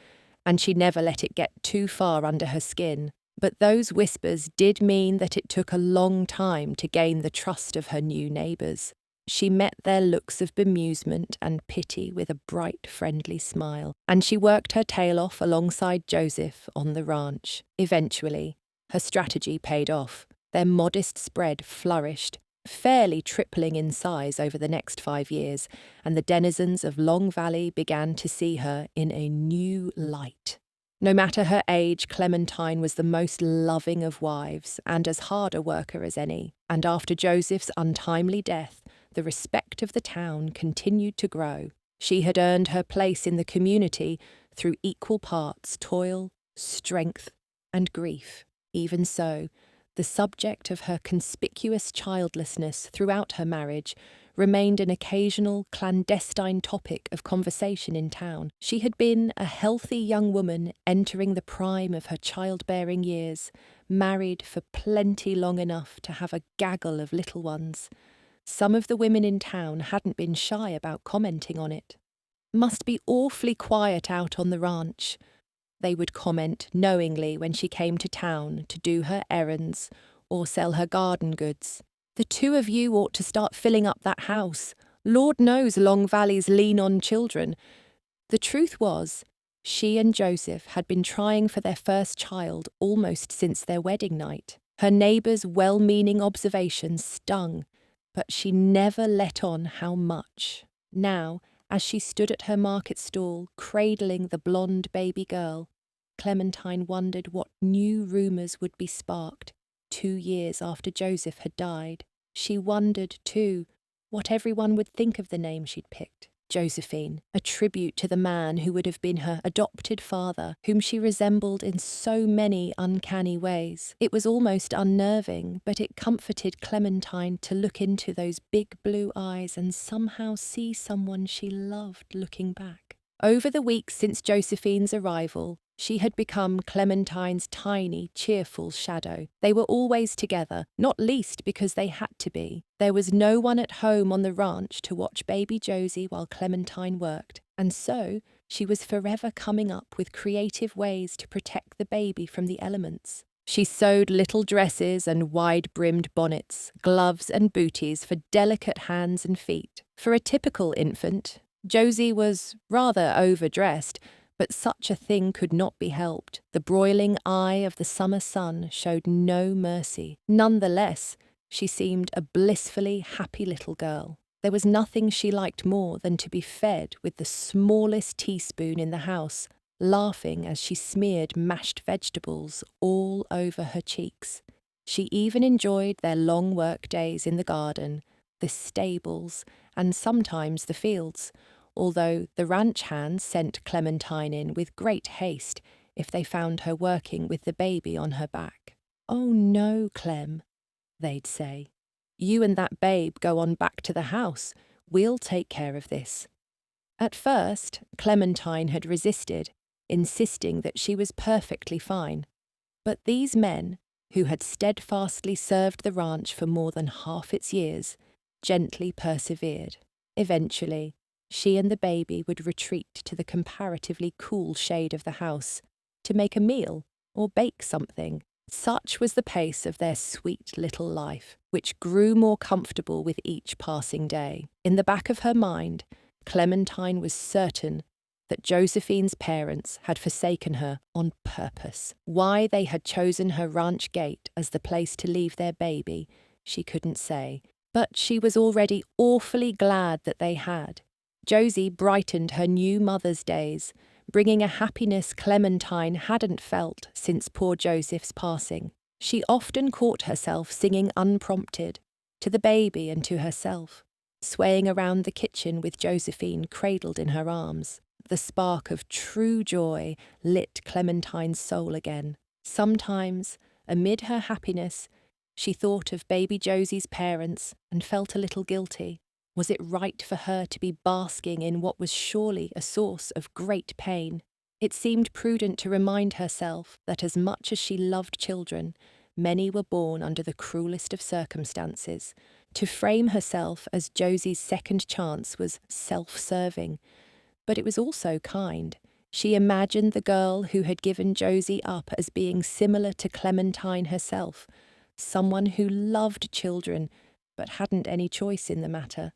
[SPEAKER 1] and she never let it get too far under her skin. But those whispers did mean that it took a long time to gain the trust of her new neighbours. She met their looks of bemusement and pity with a bright, friendly smile, and she worked her tail off alongside Joseph on the ranch. Eventually, her strategy paid off. Their modest spread flourished, fairly tripling in size over the next 5 years, and the denizens of Long Valley began to see her in a new light. No matter her age, Clementine was the most loving of wives and as hard a worker as any, and after Joseph's untimely death, the respect of the town continued to grow. She had earned her place in the community through equal parts toil, strength, and grief. Even so, the subject of her conspicuous childlessness throughout her marriage remained an occasional clandestine topic of conversation in town. She had been a healthy young woman entering the prime of her childbearing years, married for plenty long enough to have a gaggle of little ones. Some of the women in town hadn't been shy about commenting on it. "Must be awfully quiet out on the ranch," they would comment knowingly when she came to town to do her errands or sell her garden goods. "The two of you ought to start filling up that house. Lord knows Long Valley's lean on children." The truth was, she and Joseph had been trying for their first child almost since their wedding night. Her neighbours' well-meaning observations stung, but she never let on how much. Now, as she stood at her market stall, cradling the blonde baby girl, Clementine wondered what new rumours would be sparked 2 years after Joseph had died. She wondered, too, what everyone would think of the name she'd picked. Josephine, a tribute to the man who would have been her adopted father, whom she resembled in so many uncanny ways. It was almost unnerving, but it comforted Clementine to look into those big blue eyes and somehow see someone she loved looking back. Over the weeks since Josephine's arrival, she had become Clementine's tiny, cheerful shadow. They were always together, not least because they had to be. There was no one at home on the ranch to watch baby Josie while Clementine worked, and so she was forever coming up with creative ways to protect the baby from the elements. She sewed little dresses and wide-brimmed bonnets, gloves and booties for delicate hands and feet. For a typical infant, Josie was rather overdressed, but such a thing could not be helped. The broiling eye of the summer sun showed no mercy. Nonetheless, she seemed a blissfully happy little girl. There was nothing she liked more than to be fed with the smallest teaspoon in the house, laughing as she smeared mashed vegetables all over her cheeks. She even enjoyed their long work days in the garden, the stables, and sometimes the fields, although the ranch hands sent Clementine in with great haste if they found her working with the baby on her back. "Oh no, Clem," they'd say. "You and that babe go on back to the house. We'll take care of this." At first, Clementine had resisted, insisting that she was perfectly fine. But these men, who had steadfastly served the ranch for more than half its years, gently persevered. Eventually, she and the baby would retreat to the comparatively cool shade of the house to make a meal or bake something. Such was the pace of their sweet little life, which grew more comfortable with each passing day. In the back of her mind, Clementine was certain that Josephine's parents had forsaken her on purpose. Why they had chosen her ranch gate as the place to leave their baby, she couldn't say, but she was already awfully glad that they had. Josie brightened her new mother's days, bringing a happiness Clementine hadn't felt since poor Joseph's passing. She often caught herself singing unprompted, to the baby and to herself, swaying around the kitchen with Josephine cradled in her arms. The spark of true joy lit Clementine's soul again. Sometimes, amid her happiness, she thought of baby Josie's parents and felt a little guilty. Was it right for her to be basking in what was surely a source of great pain? It seemed prudent to remind herself that as much as she loved children, many were born under the cruelest of circumstances. To frame herself as Josie's second chance was self-serving, but it was also kind. She imagined the girl who had given Josie up as being similar to Clementine herself, someone who loved children but hadn't any choice in the matter.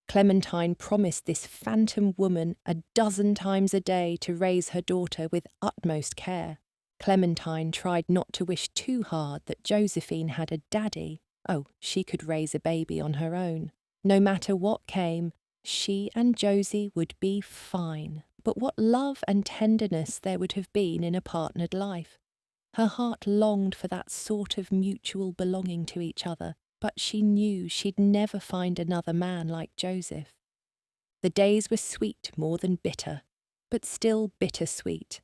[SPEAKER 1] Clementine promised this phantom woman 12 times a day to raise her daughter with utmost care. Clementine tried not to wish too hard that Josephine had a daddy. Oh, she could raise a baby on her own. No matter what came, she and Josie would be fine. But what love and tenderness there would have been in a partnered life. Her heart longed for that sort of mutual belonging to each other, but she knew she'd never find another man like Joseph. The days were sweet more than bitter, but still bittersweet.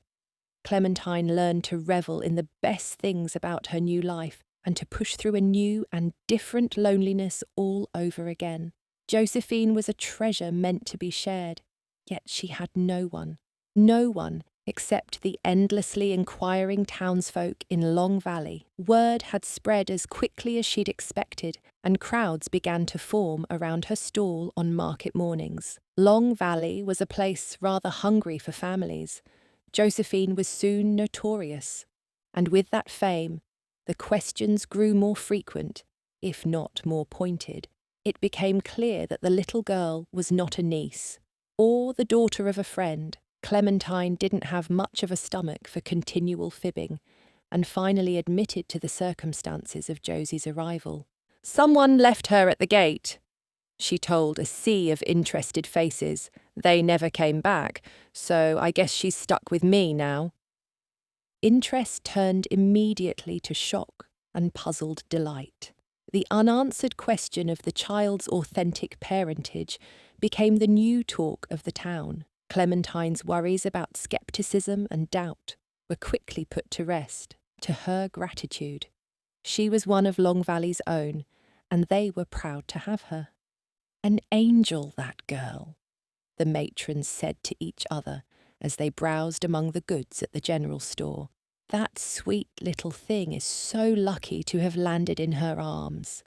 [SPEAKER 1] Clementine learned to revel in the best things about her new life and to push through a new and different loneliness all over again. Josephine was a treasure meant to be shared, yet she had no one except the endlessly inquiring townsfolk in Long Valley. Word had spread as quickly as she'd expected, and crowds began to form around her stall on market mornings. Long Valley was a place rather hungry for families. Josephine was soon notorious, and with that fame, the questions grew more frequent, if not more pointed. It became clear that the little girl was not a niece, or the daughter of a friend. Clementine didn't have much of a stomach for continual fibbing, and finally admitted to the circumstances of Josie's arrival. "Someone left her at the gate," she told a sea of interested faces. "They never came back, so I guess she's stuck with me now." Interest turned immediately to shock and puzzled delight. The unanswered question of the child's authentic parentage became the new talk of the town. Clementine's worries about skepticism and doubt were quickly put to rest, to her gratitude. She was one of Long Valley's own, and they were proud to have her. "An angel, that girl," the matrons said to each other as they browsed among the goods at the general store. "That sweet little thing is so lucky to have landed in her arms."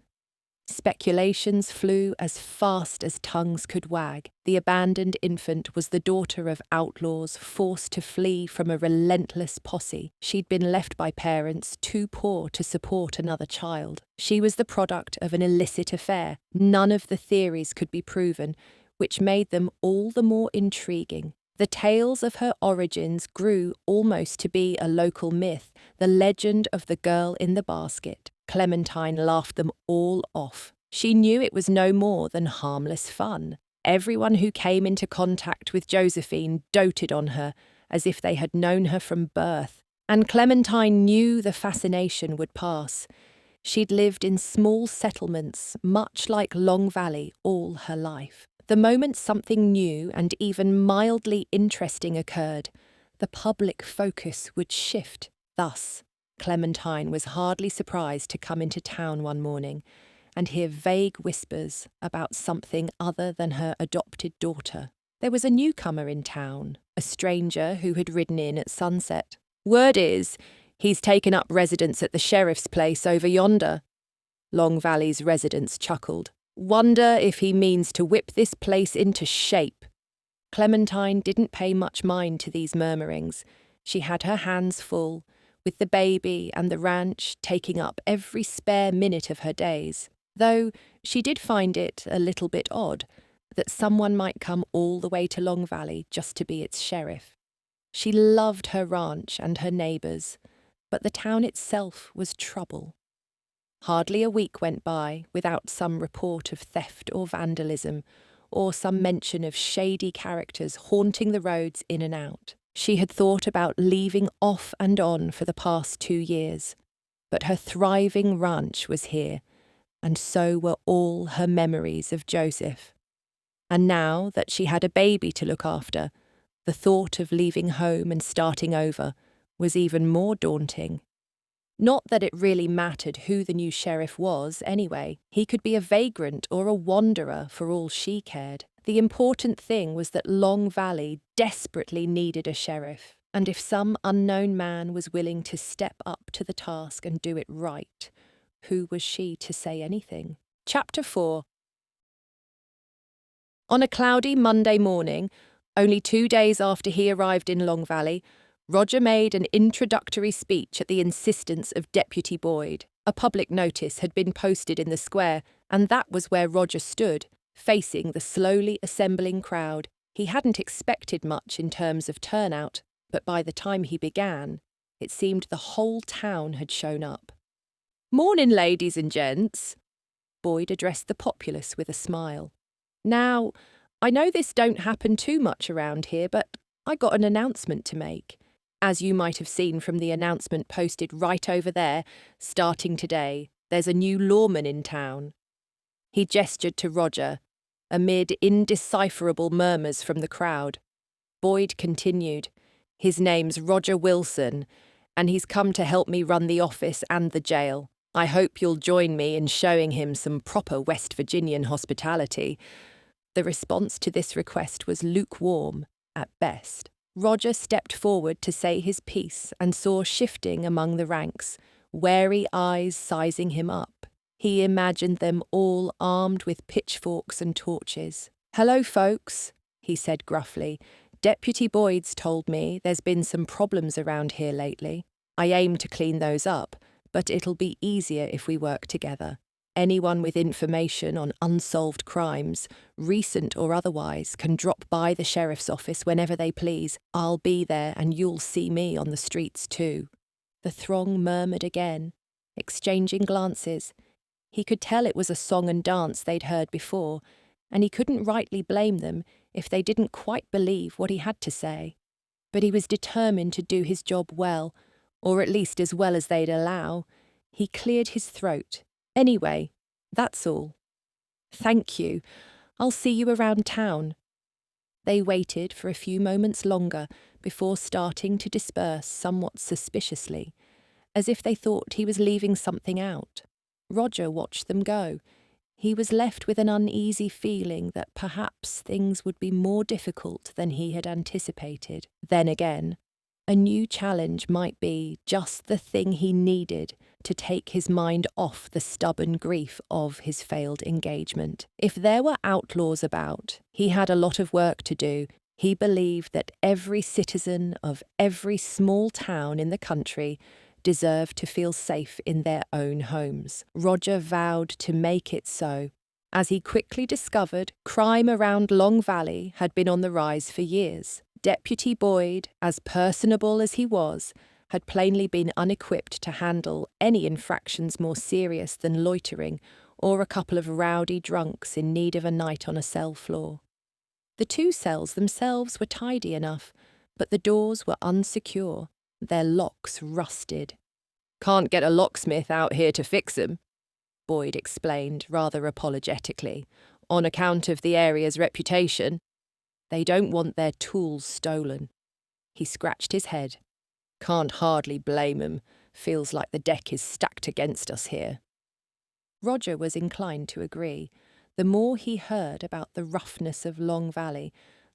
[SPEAKER 1] Speculations flew as fast as tongues could wag. The abandoned infant was the daughter of outlaws forced to flee from a relentless posse. She'd been left by parents too poor to support another child. She was the product of an illicit affair. None of the theories could be proven, which made them all the more intriguing. The tales of her origins grew almost to be a local myth, the legend of the girl in the basket. Clementine laughed them all off. She knew it was no more than harmless fun. Everyone who came into contact with Josephine doted on her, as if they had known her from birth. And Clementine knew the fascination would pass. She'd lived in small settlements, much like Long Valley, all her life. The moment something new and even mildly interesting occurred, the public focus would shift. Thus, Clementine was hardly surprised to come into town one morning and hear vague whispers about something other than her adopted daughter. There was a newcomer in town, a stranger who had ridden in at sunset. "Word is, he's taken up residence at the sheriff's place over yonder." Long Valley's residents chuckled. "Wonder if he means to whip this place into shape." Clementine didn't pay much mind to these murmurings. She had her hands full, with the baby and the ranch taking up every spare minute of her days, though she did find it a little bit odd that someone might come all the way to Long Valley just to be its sheriff. She loved her ranch and her neighbours, but the town itself was trouble. Hardly a week went by without some report of theft or vandalism, or some mention of shady characters haunting the roads in and out. She had thought about leaving off and on for the past 2 years, but her thriving ranch was here, and so were all her memories of Joseph. And now that she had a baby to look after, the thought of leaving home and starting over was even more daunting. Not that it really mattered who the new sheriff was, anyway. He could be a vagrant or a wanderer for all she cared. The important thing was that Long Valley desperately needed a sheriff, and if some unknown man was willing to step up to the task and do it right, who was she to say anything? Chapter 4. On a cloudy Monday morning, only 2 days after he arrived in Long Valley, Roger made an introductory speech at the insistence of Deputy Boyd. A public notice had been posted in the square, and that was where Roger stood, facing the slowly assembling crowd. He hadn't expected much in terms of turnout, but by the time he began, it seemed the whole town had shown up. "Morning, ladies and gents," Boyd addressed the populace with a smile. "Now, I know this don't happen too much around here, but I got an announcement to make. As you might have seen from the announcement posted right over there, starting today, there's a new lawman in town." He gestured to Roger, amid indecipherable murmurs from the crowd. Boyd continued, "His name's Roger Wilson, and he's come to help me run the office and the jail. I hope you'll join me in showing him some proper West Virginian hospitality." The response to this request was lukewarm, at best. Roger stepped forward to say his piece and saw shifting among the ranks, wary eyes sizing him up. He imagined them all armed with pitchforks and torches. "Hello, folks," he said gruffly. "Deputy Boyd's told me there's been some problems around here lately. I aim to clean those up, but it'll be easier if we work together. Anyone with information on unsolved crimes, recent or otherwise, can drop by the sheriff's office whenever they please. I'll be there and you'll see me on the streets too." The throng murmured again, exchanging glances. He could tell it was a song and dance they'd heard before, and he couldn't rightly blame them if they didn't quite believe what he had to say. But he was determined to do his job well, or at least as well as they'd allow. He cleared his throat. "Anyway, that's all. Thank you. I'll see you around town." They waited for a few moments longer before starting to disperse somewhat suspiciously, as if they thought he was leaving something out. Roger watched them go. He was left with an uneasy feeling that perhaps things would be more difficult than he had anticipated. Then again, a new challenge might be just the thing he needed to take his mind off the stubborn grief of his failed engagement. If there were outlaws about, he had a lot of work to do. He believed that every citizen of every small town in the country deserved to feel safe in their own homes. Roger vowed to make it so. As he quickly discovered, crime around Long Valley had been on the rise for years. Deputy Boyd, as personable as he was, had plainly been unequipped to handle any infractions more serious than loitering or a couple of rowdy drunks in need of a night on a cell floor. The two cells themselves were tidy enough, but the doors were unsecure, their locks rusted. "Can't get a locksmith out here to fix 'em," Boyd explained rather apologetically, "on account of the area's reputation. They don't want their tools stolen." He scratched his head. "Can't hardly blame 'em. Feels like the deck is stacked against us here." Roger was inclined to agree. The more he heard about the roughness of Long Valley,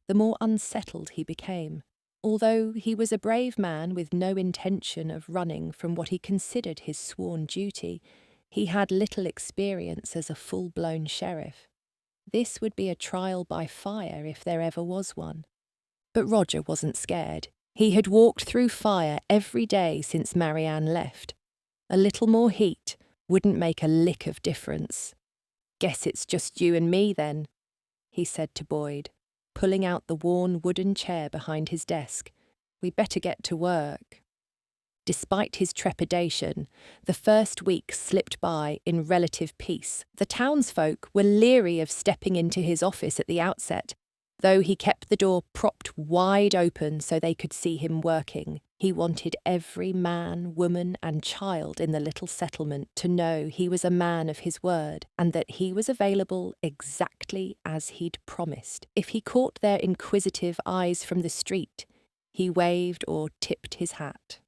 [SPEAKER 1] the more unsettled he became. Although he was a brave man with no intention of running from what he considered his sworn duty, he had little experience as a full-blown sheriff. This would be a trial by fire if there ever was one. But Roger wasn't scared. He had walked through fire every day since Marianne left. A little more heat wouldn't make a lick of difference. "Guess it's just you and me then," he said to Boyd, pulling out the worn wooden chair behind his desk. "We better get to work." Despite his trepidation, the first week slipped by in relative peace. The townsfolk were leery of stepping into his office at the outset, though he kept the door propped wide open so they could see him working. He wanted every man, woman, and child in the little settlement to know he was a man of his word and that he was available exactly as he'd promised. If he caught their inquisitive eyes from the street, he waved or tipped his hat.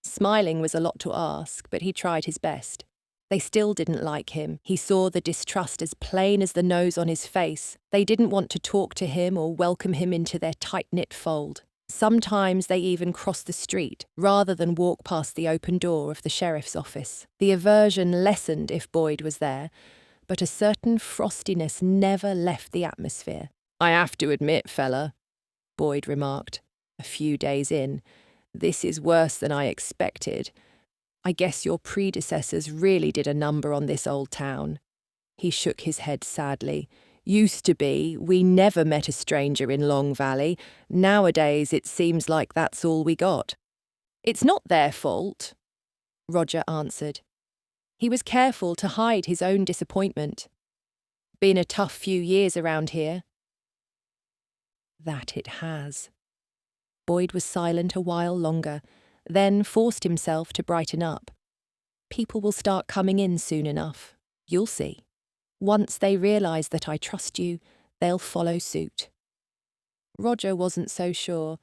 [SPEAKER 1] Smiling was a lot to ask, but he tried his best. They still didn't like him. He saw the distrust as plain as the nose on his face. They didn't want to talk to him or welcome him into their tight-knit fold. Sometimes they even crossed the street, rather than walk past the open door of the sheriff's office. The aversion lessened if Boyd was there, but a certain frostiness never left the atmosphere. "I have to admit, fella," Boyd remarked, a few days in, "this is worse than I expected. I guess your predecessors really did a number on this old town." He shook his head sadly. "Used to be, we never met a stranger in Long Valley. Nowadays, it seems like that's all we got." "It's not their fault," Roger answered. He was careful to hide his own disappointment. "Been a tough few years around here." "That it has," Boyd was silent a while longer, then forced himself to brighten up. People will start coming in soon enough. You'll see. Once they realise that I trust you, they'll follow suit. Roger wasn't so sure,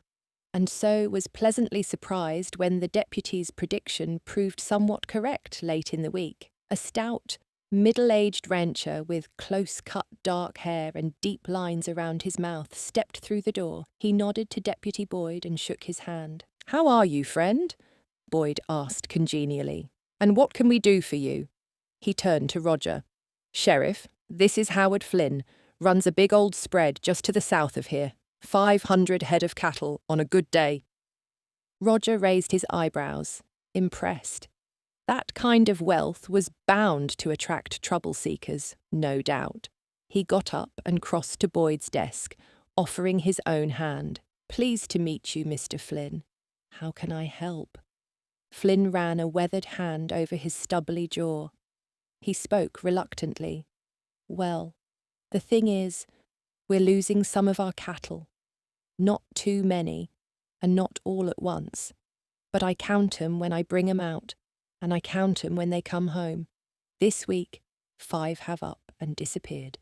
[SPEAKER 1] and so was pleasantly surprised when the deputy's prediction proved somewhat correct late in the week. A stout, middle-aged rancher with close-cut dark hair and deep lines around his mouth stepped through the door. He nodded to Deputy Boyd and shook his hand. "How are you, friend?" Boyd asked congenially. "And what can we do for you?" He turned to Roger. "Sheriff, this is Howard Flynn, runs a big old spread just to the south of here. 500 head of cattle on a good day." Roger raised his eyebrows, impressed. That kind of wealth was bound to attract trouble seekers, no doubt. He got up and crossed to Boyd's desk, offering his own hand. "Pleased to meet you, Mr. Flynn. How can I help?" Flynn ran a weathered hand over his stubbly jaw. He spoke reluctantly. "Well, the thing is, we're losing some of our cattle. Not too many, and not all at once. But I count 'em when I bring 'em out, and I count 'em when they come home. This week, 5 have up and disappeared."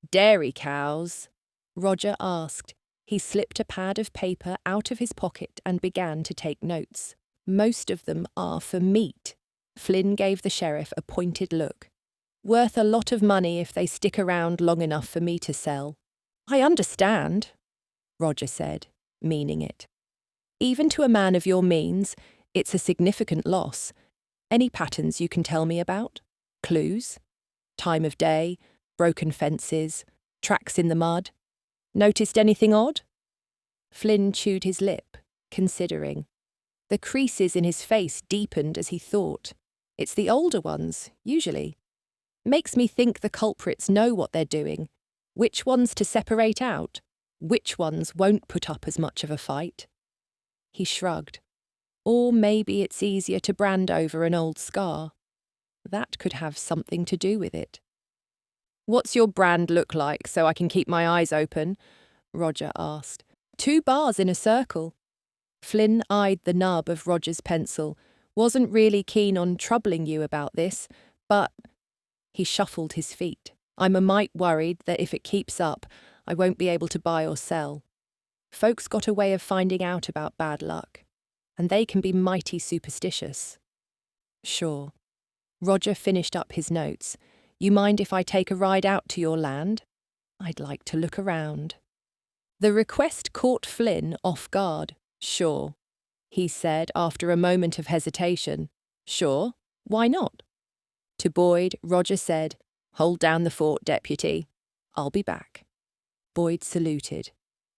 [SPEAKER 1] "Dairy cows?" Roger asked. He slipped a pad of paper out of his pocket and began to take notes. "Most of them are for meat." Flynn gave the sheriff a pointed look. "Worth a lot of money if they stick around long enough for me to sell." "I understand," Roger said, meaning it. "Even to a man of your means, it's a significant loss. Any patterns you can tell me about? Clues? Time of day, broken fences, tracks in the mud? Noticed anything odd?" Flynn chewed his lip, considering. The creases in his face deepened as he thought. "It's the older ones, usually. Makes me think the culprits know what they're doing, which ones to separate out, which ones won't put up as much of a fight." He shrugged. "Or maybe it's easier to brand over an old scar. That could have something to do with it." "What's your brand look like so I can keep my eyes open?" Roger asked. 2 bars in a circle." Flynn eyed the nub of Roger's pencil. "Wasn't really keen on troubling you about this, but—" He shuffled his feet. "I'm a mite worried that if it keeps up, I won't be able to buy or sell. Folks got a way of finding out about bad luck, and they can be mighty superstitious." "Sure." Roger finished up his notes. "You mind if I take a ride out to your land? I'd like to look around." The request caught Flynn off guard. "Sure," he said after a moment of hesitation. "Sure, why not?" To Boyd, Roger said, "Hold down the fort, deputy. I'll be back." Boyd saluted.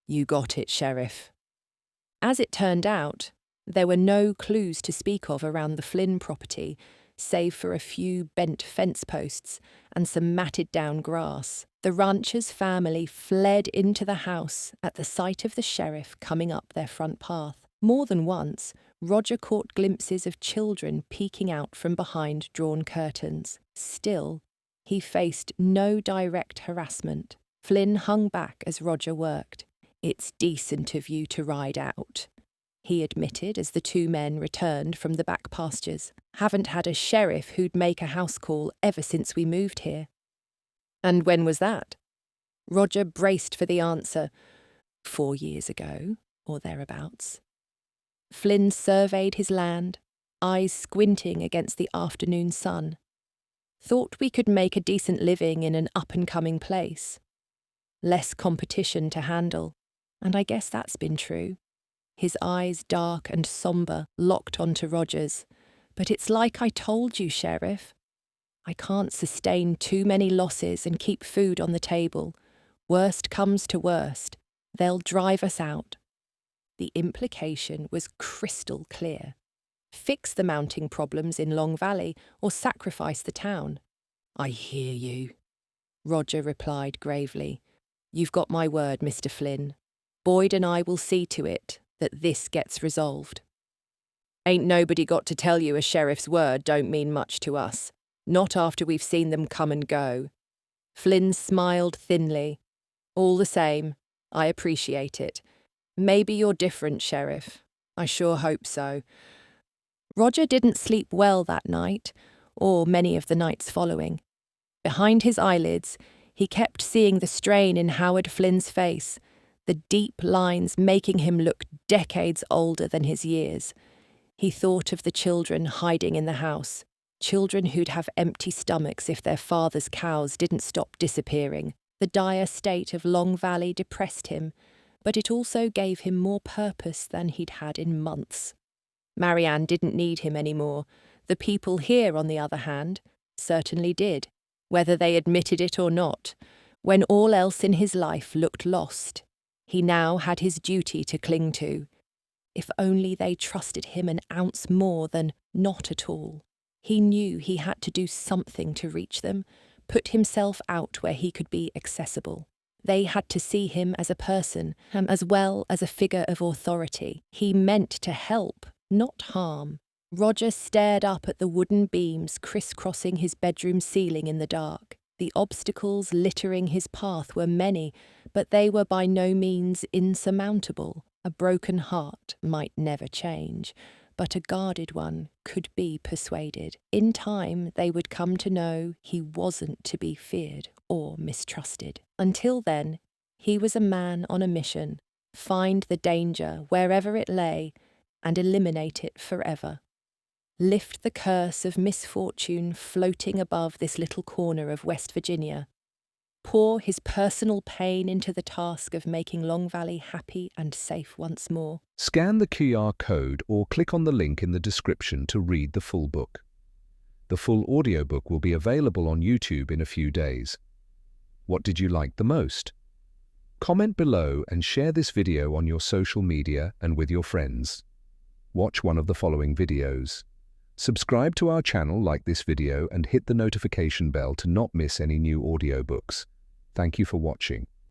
[SPEAKER 1] "You got it, Sheriff." As it turned out, there were no clues to speak of around the Flynn property, save for a few bent fence posts and some matted down grass. The rancher's family fled into the house at the sight of the sheriff coming up their front path. More than once, Roger caught glimpses of children peeking out from behind drawn curtains. Still, he faced no direct harassment. Flynn hung back as Roger worked. "It's decent of you to ride out," he admitted as the 2 men returned from the back pastures. "Haven't had a sheriff who'd make a house call ever since we moved here." "And when was that?" Roger braced for the answer. 4 years ago, or thereabouts. Flynn surveyed his land, eyes squinting against the afternoon sun. "Thought we could make a decent living in an up-and-coming place. Less competition to handle, and I guess that's been true." His eyes, dark and sombre, locked onto Roger's. "But it's like I told you, Sheriff. I can't sustain too many losses and keep food on the table. Worst comes to worst, they'll drive us out." The implication was crystal clear. Fix the mounting problems in Long Valley or sacrifice the town. "I hear you," Roger replied gravely. "You've got my word, Mr. Flynn. Boyd and I will see to it that this gets resolved." "Ain't nobody got to tell you a sheriff's word don't mean much to us. Not after we've seen them come and go." Flynn smiled thinly. "All the same, I appreciate it. Maybe you're different, Sheriff. I sure hope so. Roger didn't sleep well that night, or many of the nights following. Behind his eyelids, he kept seeing the strain in Howard Flynn's face, the deep lines making him look decades older than his years. He thought of the children hiding in the house, children who'd have empty stomachs if their father's cows didn't stop disappearing. The dire state of Long Valley depressed him, but it also gave him more purpose than he'd had in months. Marianne didn't need him anymore. The people here, on the other hand, certainly did, whether they admitted it or not. When all else in his life looked lost, he now had his duty to cling to. If only they trusted him an ounce more than not at all. He knew he had to do something to reach them, put himself out where he could be accessible. They had to see him as a person, as well as a figure of authority. He meant to help, not harm. Roger stared up at the wooden beams crisscrossing his bedroom ceiling in the dark. The obstacles littering his path were many, but they were by no means insurmountable. A broken heart might never change, but a guarded one could be persuaded. In time, they would come to know he wasn't to be feared or mistrusted. Until then, he was a man on a mission. Find the danger wherever it lay and eliminate it forever. Lift the curse of misfortune floating above this little corner of West Virginia. Pour his personal pain into the task of making Long Valley happy and safe once more.
[SPEAKER 2] Scan the QR code or click on the link in the description to read the full book. The full audiobook will be available on YouTube in a few days. What did you like the most? Comment below and share this video on your social media and with your friends. Watch one of the following videos. Subscribe to our channel, like this video, and hit the notification bell to not miss any new audiobooks. Thank you for watching.